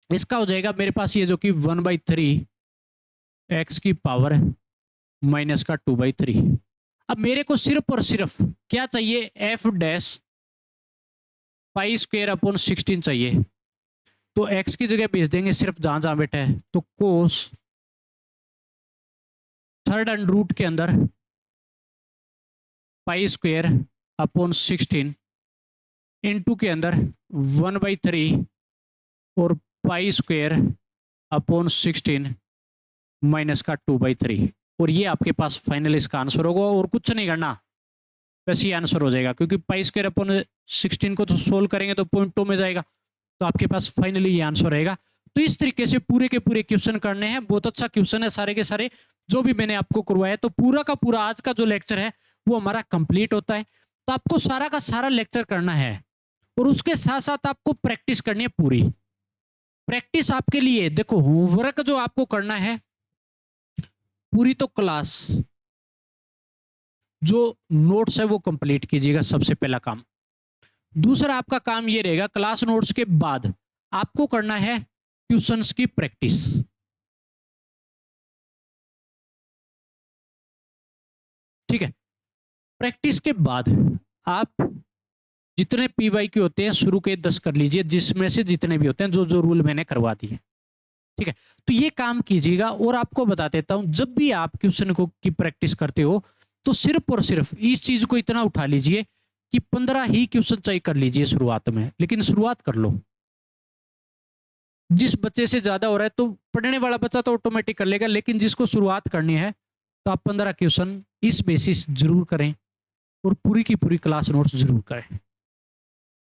A: इसका हो जाएगा मेरे पास ये जो कि 1/3 एक्स की पावर माइनस का 2/3। अब मेरे को सिर्फ और सिर्फ क्या चाहिए, F dash pi square upon 16 चाहिए। तो एक्स की जगह भेज देंगे सिर्फ जहां जहां बैठा है, तो कोस थर्ड अंडर रूट के अंदर पाई स्क्वायर अपॉन 16 इनटू के अंदर 1/3 और पाई स्क्वायर अपॉन 16 माइनस का 2/3। और ये आपके पास फाइनल इसका आंसर होगा, और कुछ नहीं करना, बस ये आंसर हो जाएगा। क्योंकि पाई स्क्वायर अपॉन 16 को तो सोल्व करेंगे तो 0.2 में जाएगा, तो आपके पास फाइनली ये आंसर रहेगा। तो इस तरीके से पूरे के पूरे क्वेश्चन करने हैं। बहुत अच्छा क्वेश्चन है सारे के सारे जो भी मैंने आपको करवाया। तो पूरा का पूरा आज का जो लेक्चर है वो हमारा कंप्लीट होता है। तो आपको सारा का सारा लेक्चर करना है, और उसके साथ साथ आपको प्रैक्टिस करनी है पूरी। प्रैक्टिस आपके लिए देखो, होमवर्क जो आपको करना है पूरी, तो क्लास जो नोट्स है वो कंप्लीट कीजिएगा, सबसे पहला काम। दूसरा आपका काम ये रहेगा, क्लास नोट्स के बाद आपको करना है क्वेश्चंस की प्रैक्टिस। ठीक है, प्रैक्टिस के बाद आप जितने PYQ होते हैं शुरू के 10 कर लीजिए, जिसमें से जितने भी होते हैं, जो जो रूल मैंने करवा दिए, ठीक है। तो ये काम कीजिएगा। और आपको बता देता हूं, जब भी आप क्वेश्चन को की प्रैक्टिस करते हो तो सिर्फ और सिर्फ इस चीज को इतना उठा लीजिए कि 15 ही क्वेश्चन चाहिए कर लीजिए शुरुआत में, लेकिन शुरुआत कर लो। जिस बच्चे से ज्यादा हो रहा है तो पढ़ने वाला बच्चा तो ऑटोमेटिक कर लेगा, लेकिन जिसको शुरुआत करनी है तो आप 15 क्वेश्चन इस बेसिस जरूर करें और पूरी की पूरी क्लास नोट्स जरूर करें।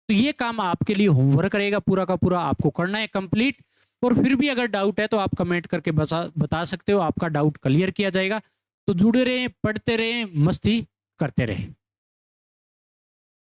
A: तो ये काम आपके लिए होमवर्क रहेगा, पूरा का पूरा आपको करना है कंप्लीट। और फिर भी अगर डाउट है तो आप कमेंट करके बता सकते हो, आपका डाउट क्लियर किया जाएगा। तो जुड़े रहें, पढ़ते रहें, मस्ती करते रहें।